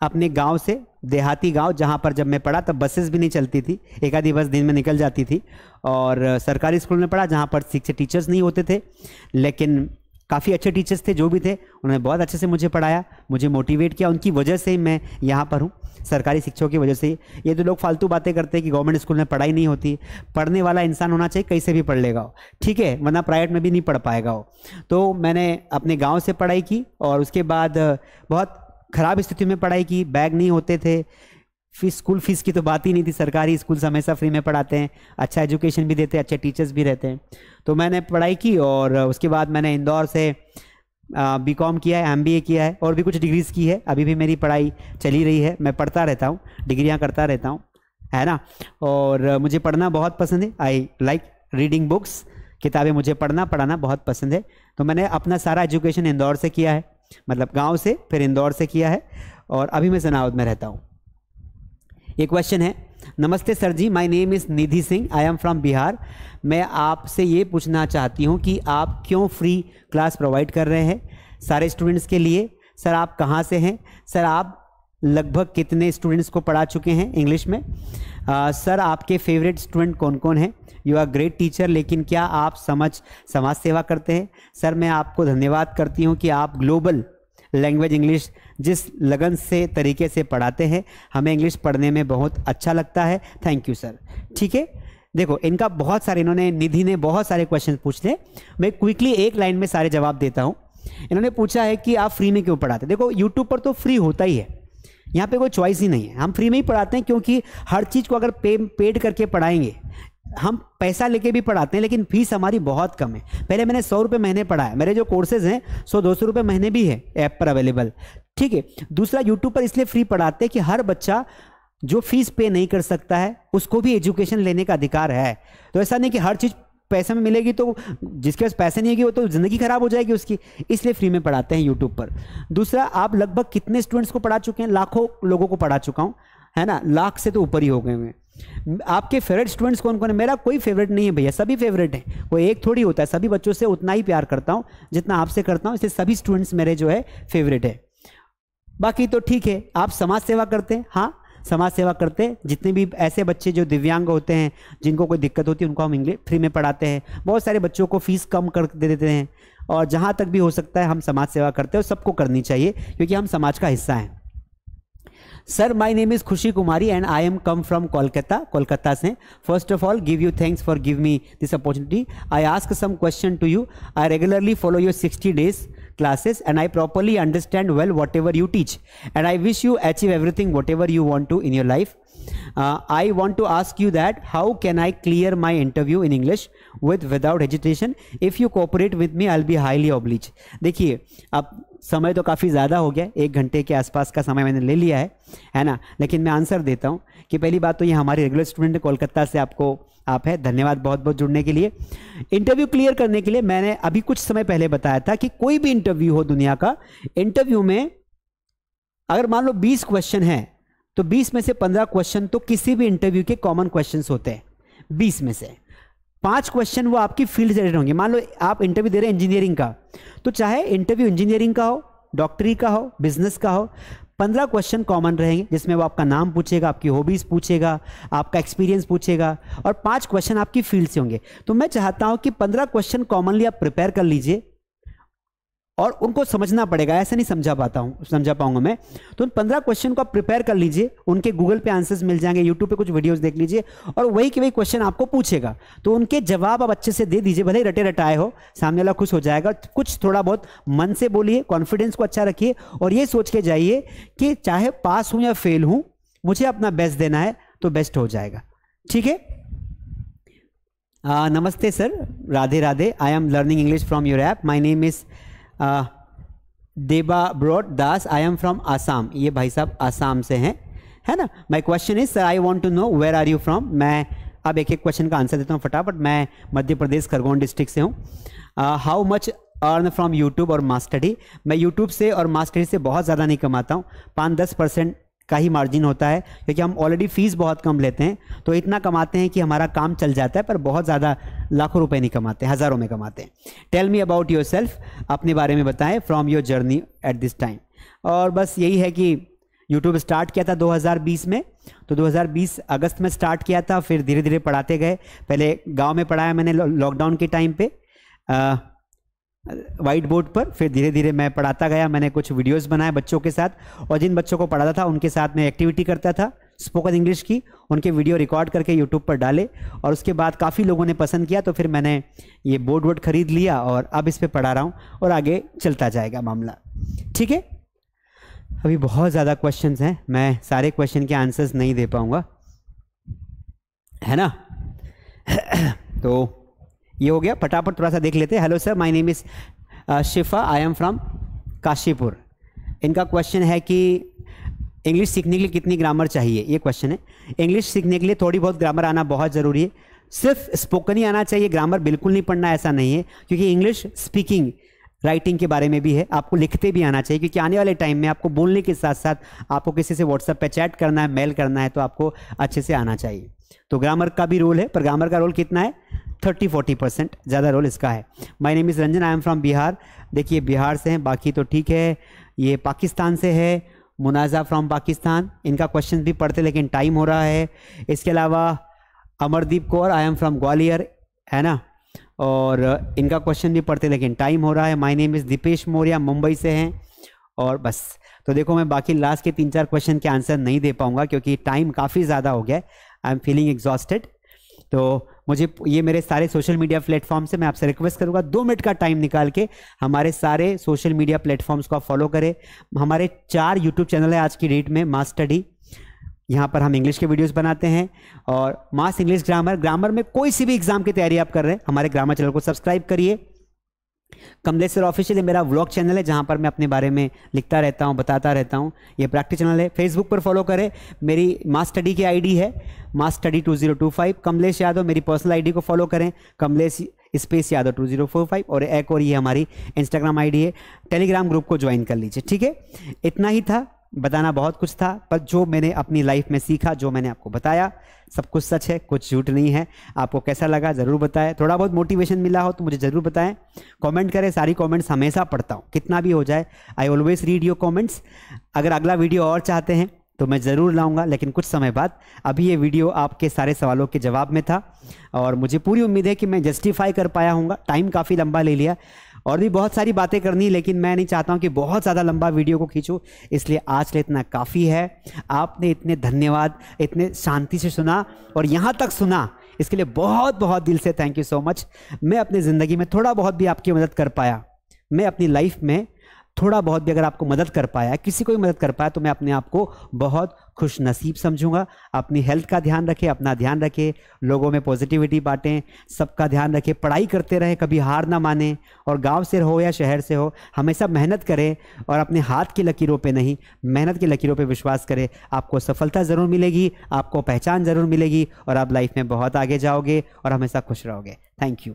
अपने गांव से, देहाती गांव जहां पर जब मैं पढ़ा तब बसेस भी नहीं चलती थी, एक आधी बस दिन में निकल जाती थी। और सरकारी स्कूल में पढ़ा जहां पर शिक्षक टीचर्स नहीं होते थे, लेकिन काफ़ी अच्छे टीचर्स थे जो भी थे, उन्होंने बहुत अच्छे से मुझे पढ़ाया, मुझे मोटिवेट किया, उनकी वजह से ही मैं यहाँ पर हूँ, सरकारी शिक्षकों की वजह से ही। ये तो लोग फालतू बातें करते हैं कि गवर्नमेंट स्कूल में पढ़ाई नहीं होती, पढ़ने वाला इंसान होना चाहिए, कहीं से भी पढ़ लेगा हो, ठीक है, वरना प्राइवेट में भी नहीं पढ़ पाएगा हो। तो मैंने अपने गाँव से पढ़ाई की और उसके बाद बहुत ख़राब स्थिति में पढ़ाई की, बैग नहीं होते थे, स्कूल फीस की तो बात ही नहीं थी, सरकारी स्कूल हमेशा फ्री में पढ़ाते हैं, अच्छा एजुकेशन भी देते हैं, अच्छे टीचर्स भी रहते हैं। तो मैंने पढ़ाई की और उसके बाद मैंने इंदौर से बीकॉम किया है, एमबीए किया है और भी कुछ डिग्रीज की है। अभी भी मेरी पढ़ाई चली रही है, मैं पढ़ता रहता हूँ, डिग्रियाँ करता रहता हूँ, है ना। और मुझे पढ़ना बहुत पसंद है, आई लाइक रीडिंग बुक्स, किताबें मुझे पढ़ना बहुत पसंद है। तो मैंने अपना सारा एजुकेशन इंदौर से किया है, मतलब गाँव से, फिर इंदौर से किया है और अभी मैं सनावद में रहता हूँ। एक क्वेश्चन है, नमस्ते sir ji, my name is Nidhi Singh, I am from Bihar. मैं आपसे ये पूछना चाहती हूँ कि आप क्यों फ्री क्लास प्रोवाइड कर रहे हैं सारे स्टूडेंट्स के लिए। सर आप कहाँ से हैं, सर आप लगभग कितने स्टूडेंट्स को पढ़ा चुके हैं इंग्लिश में। सर आपके फेवरेट स्टूडेंट कौन कौन हैं। यू आर ग्रेट टीचर, लेकिन क्या आप समाज सेवा करते हैं। सर मैं आपको धन्यवाद करती हूँ कि आप ग्लोबल लैंग्वेज इंग्लिश जिस लगन से तरीके से पढ़ाते हैं, हमें इंग्लिश पढ़ने में बहुत अच्छा लगता है, थैंक यू सर। ठीक है, देखो इनका बहुत सारे, इन्होंने, निधि ने बहुत सारे क्वेश्चन पूछे, मैं क्विकली एक लाइन में सारे जवाब देता हूँ। इन्होंने पूछा है कि आप फ्री में क्यों पढ़ाते। देखो यूट्यूब पर तो फ्री होता ही है, यहाँ पे कोई चॉइस ही नहीं है, हम फ्री में ही पढ़ाते हैं, क्योंकि हर चीज़ को अगर पेड करके पढ़ाएंगे, हम पैसा लेके भी पढ़ाते हैं लेकिन फीस हमारी बहुत कम है। पहले मैंने 100 रुपये महीने पढ़ाया, मेरे जो कोर्सेज हैं 100-200 रुपये महीने भी है ऐप पर अवेलेबल, ठीक है। दूसरा, यूट्यूब पर इसलिए फ्री पढ़ाते हैं कि हर बच्चा जो फीस पे नहीं कर सकता है उसको भी एजुकेशन लेने का अधिकार है। तो ऐसा नहीं कि हर चीज़ पैसे में मिलेगी, तो जिसके पास पैसे नहीं होगी वो तो ज़िंदगी खराब हो जाएगी उसकी, इसलिए फ्री में पढ़ाते हैं यूट्यूब पर। दूसरा, आप लगभग कितने स्टूडेंट्स को पढ़ा चुके हैं। लाखों लोगों को पढ़ा चुका हूँ, है ना, लाख से तो ऊपर ही हो गए हैं। आपके फेवरेट स्टूडेंट्स कौन कौन है। मेरा कोई फेवरेट नहीं है भैया, सभी फेवरेट हैं, कोई एक थोड़ी होता है। सभी बच्चों से उतना ही प्यार करता हूँ जितना आपसे करता हूँ, इसलिए सभी स्टूडेंट्स मेरे जो है फेवरेट है। बाकी तो ठीक है, आप समाज सेवा करते हैं। हाँ, समाज सेवा करते हैं, जितने भी ऐसे बच्चे जो दिव्यांग होते हैं, जिनको कोई दिक्कत होती है, उनको हम इंग्लिश फ्री में पढ़ाते हैं। बहुत सारे बच्चों को फीस कम कर दे देते हैं, और जहाँ तक भी हो सकता है हम समाज सेवा करते हैं, और सबको करनी चाहिए क्योंकि हम समाज का हिस्सा हैं। Sir my name is Khushi Kumari and I am come from Kolkata से। First of all give you thanks for give me this opportunity. I ask some question to you. I regularly follow your 60 days classes and I properly understand well whatever you teach, and I wish you achieve everything whatever you want to in your life. I want to ask you that how can I clear my interview in English without hesitation? If you cooperate with me, I'll be highly obliged. देखिए, अब समय तो काफ़ी ज़्यादा हो गया, 1 घंटे के आसपास का समय मैंने ले लिया है ना, लेकिन मैं आंसर देता हूँ कि पहली बात तो ये हमारे रेगुलर स्टूडेंट है कोलकाता से, आप है, धन्यवाद बहुत बहुत जुड़ने के लिए। इंटरव्यू क्लियर करने के लिए मैंने अभी कुछ समय पहले बताया था कि कोई भी इंटरव्यू हो दुनिया का, इंटरव्यू में अगर मान लो 20 क्वेश्चन हैं तो 20 में से 15 क्वेश्चन तो किसी भी इंटरव्यू के कॉमन क्वेश्चंस होते हैं। 20 में से 5 क्वेश्चन वो आपकी फील्ड से रिलेटेड होंगे। मान लो आप इंटरव्यू दे रहे हैं इंजीनियरिंग का, तो चाहे इंटरव्यू इंजीनियरिंग का हो, डॉक्टरी का हो, बिजनेस का हो, 15 क्वेश्चन कॉमन रहेंगे, जिसमें वो आपका नाम पूछेगा, आपकी हॉबीज पूछेगा, आपका एक्सपीरियंस पूछेगा, और 5 क्वेश्चन आपकी फील्ड से होंगे। तो मैं चाहता हूं कि 15 क्वेश्चन कॉमनली आप प्रिपेयर कर लीजिए, और उनको समझना पड़ेगा, ऐसा नहीं समझा पाऊंगा मैं। तो उन 15 क्वेश्चन को आप प्रिपेयर कर लीजिए, उनके गूगल पे आंसर्स मिल जाएंगे, यूट्यूब पे कुछ वीडियोस देख लीजिए, और वही के वही क्वेश्चन आपको पूछेगा, तो उनके जवाब आप अच्छे से दे दीजिए, भले ही रटे रटाए हो, सामने वाला खुश हो जाएगा। कुछ थोड़ा बहुत मन से बोलिए, कॉन्फिडेंस को अच्छा रखिए, और ये सोच के जाइए कि चाहे पास हूं या फेल हूं, मुझे अपना बेस्ट देना है तो बेस्ट हो जाएगा, ठीक है। नमस्ते sir, Radhe Radhe. I am learning English from your app. My name is Debabrata Das. I am from Assam. ये भाई साहब आसाम से हैं, है ना। My question is sir, I want to know where are you from. मैं अब एक एक क्वेश्चन का आंसर देता हूँ फटाफट। मैं मध्य प्रदेश खरगोन डिस्ट्रिक्ट से हूँ। How much earn from YouTube और मास्टडी। मैं यूट्यूब से और मास्टडी से बहुत ज़्यादा नहीं कमाता हूँ, 5-10% का ही मार्जिन होता है, क्योंकि हम ऑलरेडी फीस बहुत कम लेते हैं, तो इतना कमाते हैं कि हमारा काम चल जाता है, पर बहुत ज़्यादा लाखों रुपए नहीं कमाते, हज़ारों में कमाते हैं। Tell me about yourself, अपने बारे में बताएं, from your journey at this time. और बस यही है कि यूट्यूब स्टार्ट किया था 2020 में, तो 2020 अगस्त में स्टार्ट किया था, फिर धीरे धीरे पढ़ाते गए। पहले गांव में पढ़ाया मैंने लॉकडाउन के टाइम पे वाइट बोर्ड पर, फिर धीरे धीरे मैं पढ़ाता गया। मैंने कुछ वीडियोस बनाए बच्चों के साथ, और जिन बच्चों को पढ़ाता था उनके साथ मैं एक्टिविटी करता था स्पोकन इंग्लिश की, उनके वीडियो रिकॉर्ड करके यूट्यूब पर डाले, और उसके बाद काफ़ी लोगों ने पसंद किया, तो फिर मैंने ये बोर्ड वोर्ड खरीद लिया और अब इस पर पढ़ा रहा हूँ, और आगे चलता जाएगा मामला, ठीक है। अभी बहुत ज़्यादा क्वेश्चंस हैं, मैं सारे क्वेश्चन के आंसर्स नहीं दे पाऊँगा, है ना। तो ये हो गया, फटाफट थोड़ा सा देख लेते हैं। Hello sir, my name is Shifa, I am from Kashipur. इनका क्वेश्चन है कि इंग्लिश सीखने के लिए कितनी ग्रामर चाहिए, ये क्वेश्चन है। इंग्लिश सीखने के लिए थोड़ी बहुत ग्रामर आना बहुत ज़रूरी है। सिर्फ स्पोकन ही आना चाहिए, ग्रामर बिल्कुल नहीं पढ़ना, ऐसा नहीं है, क्योंकि इंग्लिश स्पीकिंग राइटिंग के बारे में भी है, आपको लिखते भी आना चाहिए, क्योंकि आने वाले टाइम में आपको बोलने के साथ साथ आपको किसी से व्हाट्सएप पे चैट करना है, मेल करना है, तो आपको अच्छे से आना चाहिए। तो ग्रामर का भी रोल है, पर ग्रामर का रोल कितना है, 30-40% ज़्यादा रोल इसका है। My name is Ranjan, I am from Bihar. देखिए बिहार से हैं, बाकी तो ठीक है। ये पाकिस्तान से है, मुनाजा फ्रॉम पाकिस्तान। इनका क्वेश्चन भी पढ़ते लेकिन टाइम हो रहा है। इसके अलावा अमरदीप कौर, आई एम फ्रॉम ग्वालियर, है ना, और इनका क्वेश्चन भी पढ़ते लेकिन टाइम हो रहा है। My name is Deepesh Maurya, Mumbai से हैं। और बस, तो देखो मैं बाकी लास्ट के 3-4 क्वेश्चन के आंसर नहीं दे पाऊंगा, क्योंकि टाइम काफ़ी ज़्यादा हो गया है। I am feeling exhausted. तो मुझे ये मेरे सारे सोशल मीडिया प्लेटफॉर्म से मैं आपसे रिक्वेस्ट करूंगा, 2 मिनट का टाइम निकाल के हमारे सारे सोशल मीडिया प्लेटफॉर्म्स को आप फॉलो करें। हमारे 4 यूट्यूब चैनल है आज की डेट में। मास्टडी, यहाँ पर हम इंग्लिश के वीडियोस बनाते हैं, और मास इंग्लिश ग्रामर में कोई सी भी एग्जाम की तैयारी आप कर रहे हैं, हमारे ग्रामर चैनल को सब्सक्राइब करिए। कमलेश सर ऑफिशियल मेरा व्लॉग चैनल है, जहाँ पर मैं अपने बारे में लिखता रहता हूँ, बताता रहता हूँ। ये प्रैक्टिस चैनल है। फेसबुक पर फॉलो करें, मेरी मास्टडी की आईडी है मास्टडी 2025। कमलेश यादव मेरी पर्सनल आईडी को फॉलो करें, कमलेश स्पेस यादव 2045। और एक और ये हमारी इंस्टाग्राम आईडी है। टेलीग्राम ग्रुप को ज्वाइन कर लीजिए, ठीक है। इतना ही था, बताना बहुत कुछ था, पर जो मैंने अपनी लाइफ में सीखा, जो मैंने आपको बताया, सब कुछ सच है, कुछ झूठ नहीं है। आपको कैसा लगा ज़रूर बताएं। थोड़ा बहुत मोटिवेशन मिला हो तो मुझे ज़रूर बताएं, कमेंट करें। सारी कमेंट्स हमेशा पढ़ता हूँ, कितना भी हो जाए। I always read your comments. अगर अगला वीडियो और चाहते हैं तो मैं ज़रूर लाऊंगा, लेकिन कुछ समय बाद। अभी ये वीडियो आपके सारे सवालों के जवाब में था, और मुझे पूरी उम्मीद है कि मैं जस्टिफाई कर पाया हूँगा। टाइम काफ़ी लंबा ले लिया, और भी बहुत सारी बातें करनी, लेकिन मैं नहीं चाहता हूं कि बहुत ज़्यादा लंबा वीडियो को खींचूं, इसलिए आज के लिए इतना काफ़ी है। आपने इतने धन्यवाद, इतने शांति से सुना और यहाँ तक सुना, इसके लिए बहुत बहुत दिल से थैंक यू सो मच। मैं अपनी ज़िंदगी में थोड़ा बहुत भी आपकी मदद कर पाया, मैं अपनी लाइफ में थोड़ा बहुत भी अगर आपको मदद कर पाया, किसी को भी मदद कर पाया, तो मैं अपने आप को बहुत खुश नसीब समझूंगा। अपनी हेल्थ का ध्यान रखें, अपना ध्यान रखें, लोगों में पॉजिटिविटी बांटें, सबका ध्यान रखें, पढ़ाई करते रहें, कभी हार ना माने। और गांव से हो या शहर से हो, हमेशा मेहनत करें, और अपने हाथ की लकीरों पे नहीं, मेहनत की लकीरों पे विश्वास करें। आपको सफलता ज़रूर मिलेगी, आपको पहचान ज़रूर मिलेगी, और आप लाइफ में बहुत आगे जाओगे और हमेशा खुश रहोगे। Thank you.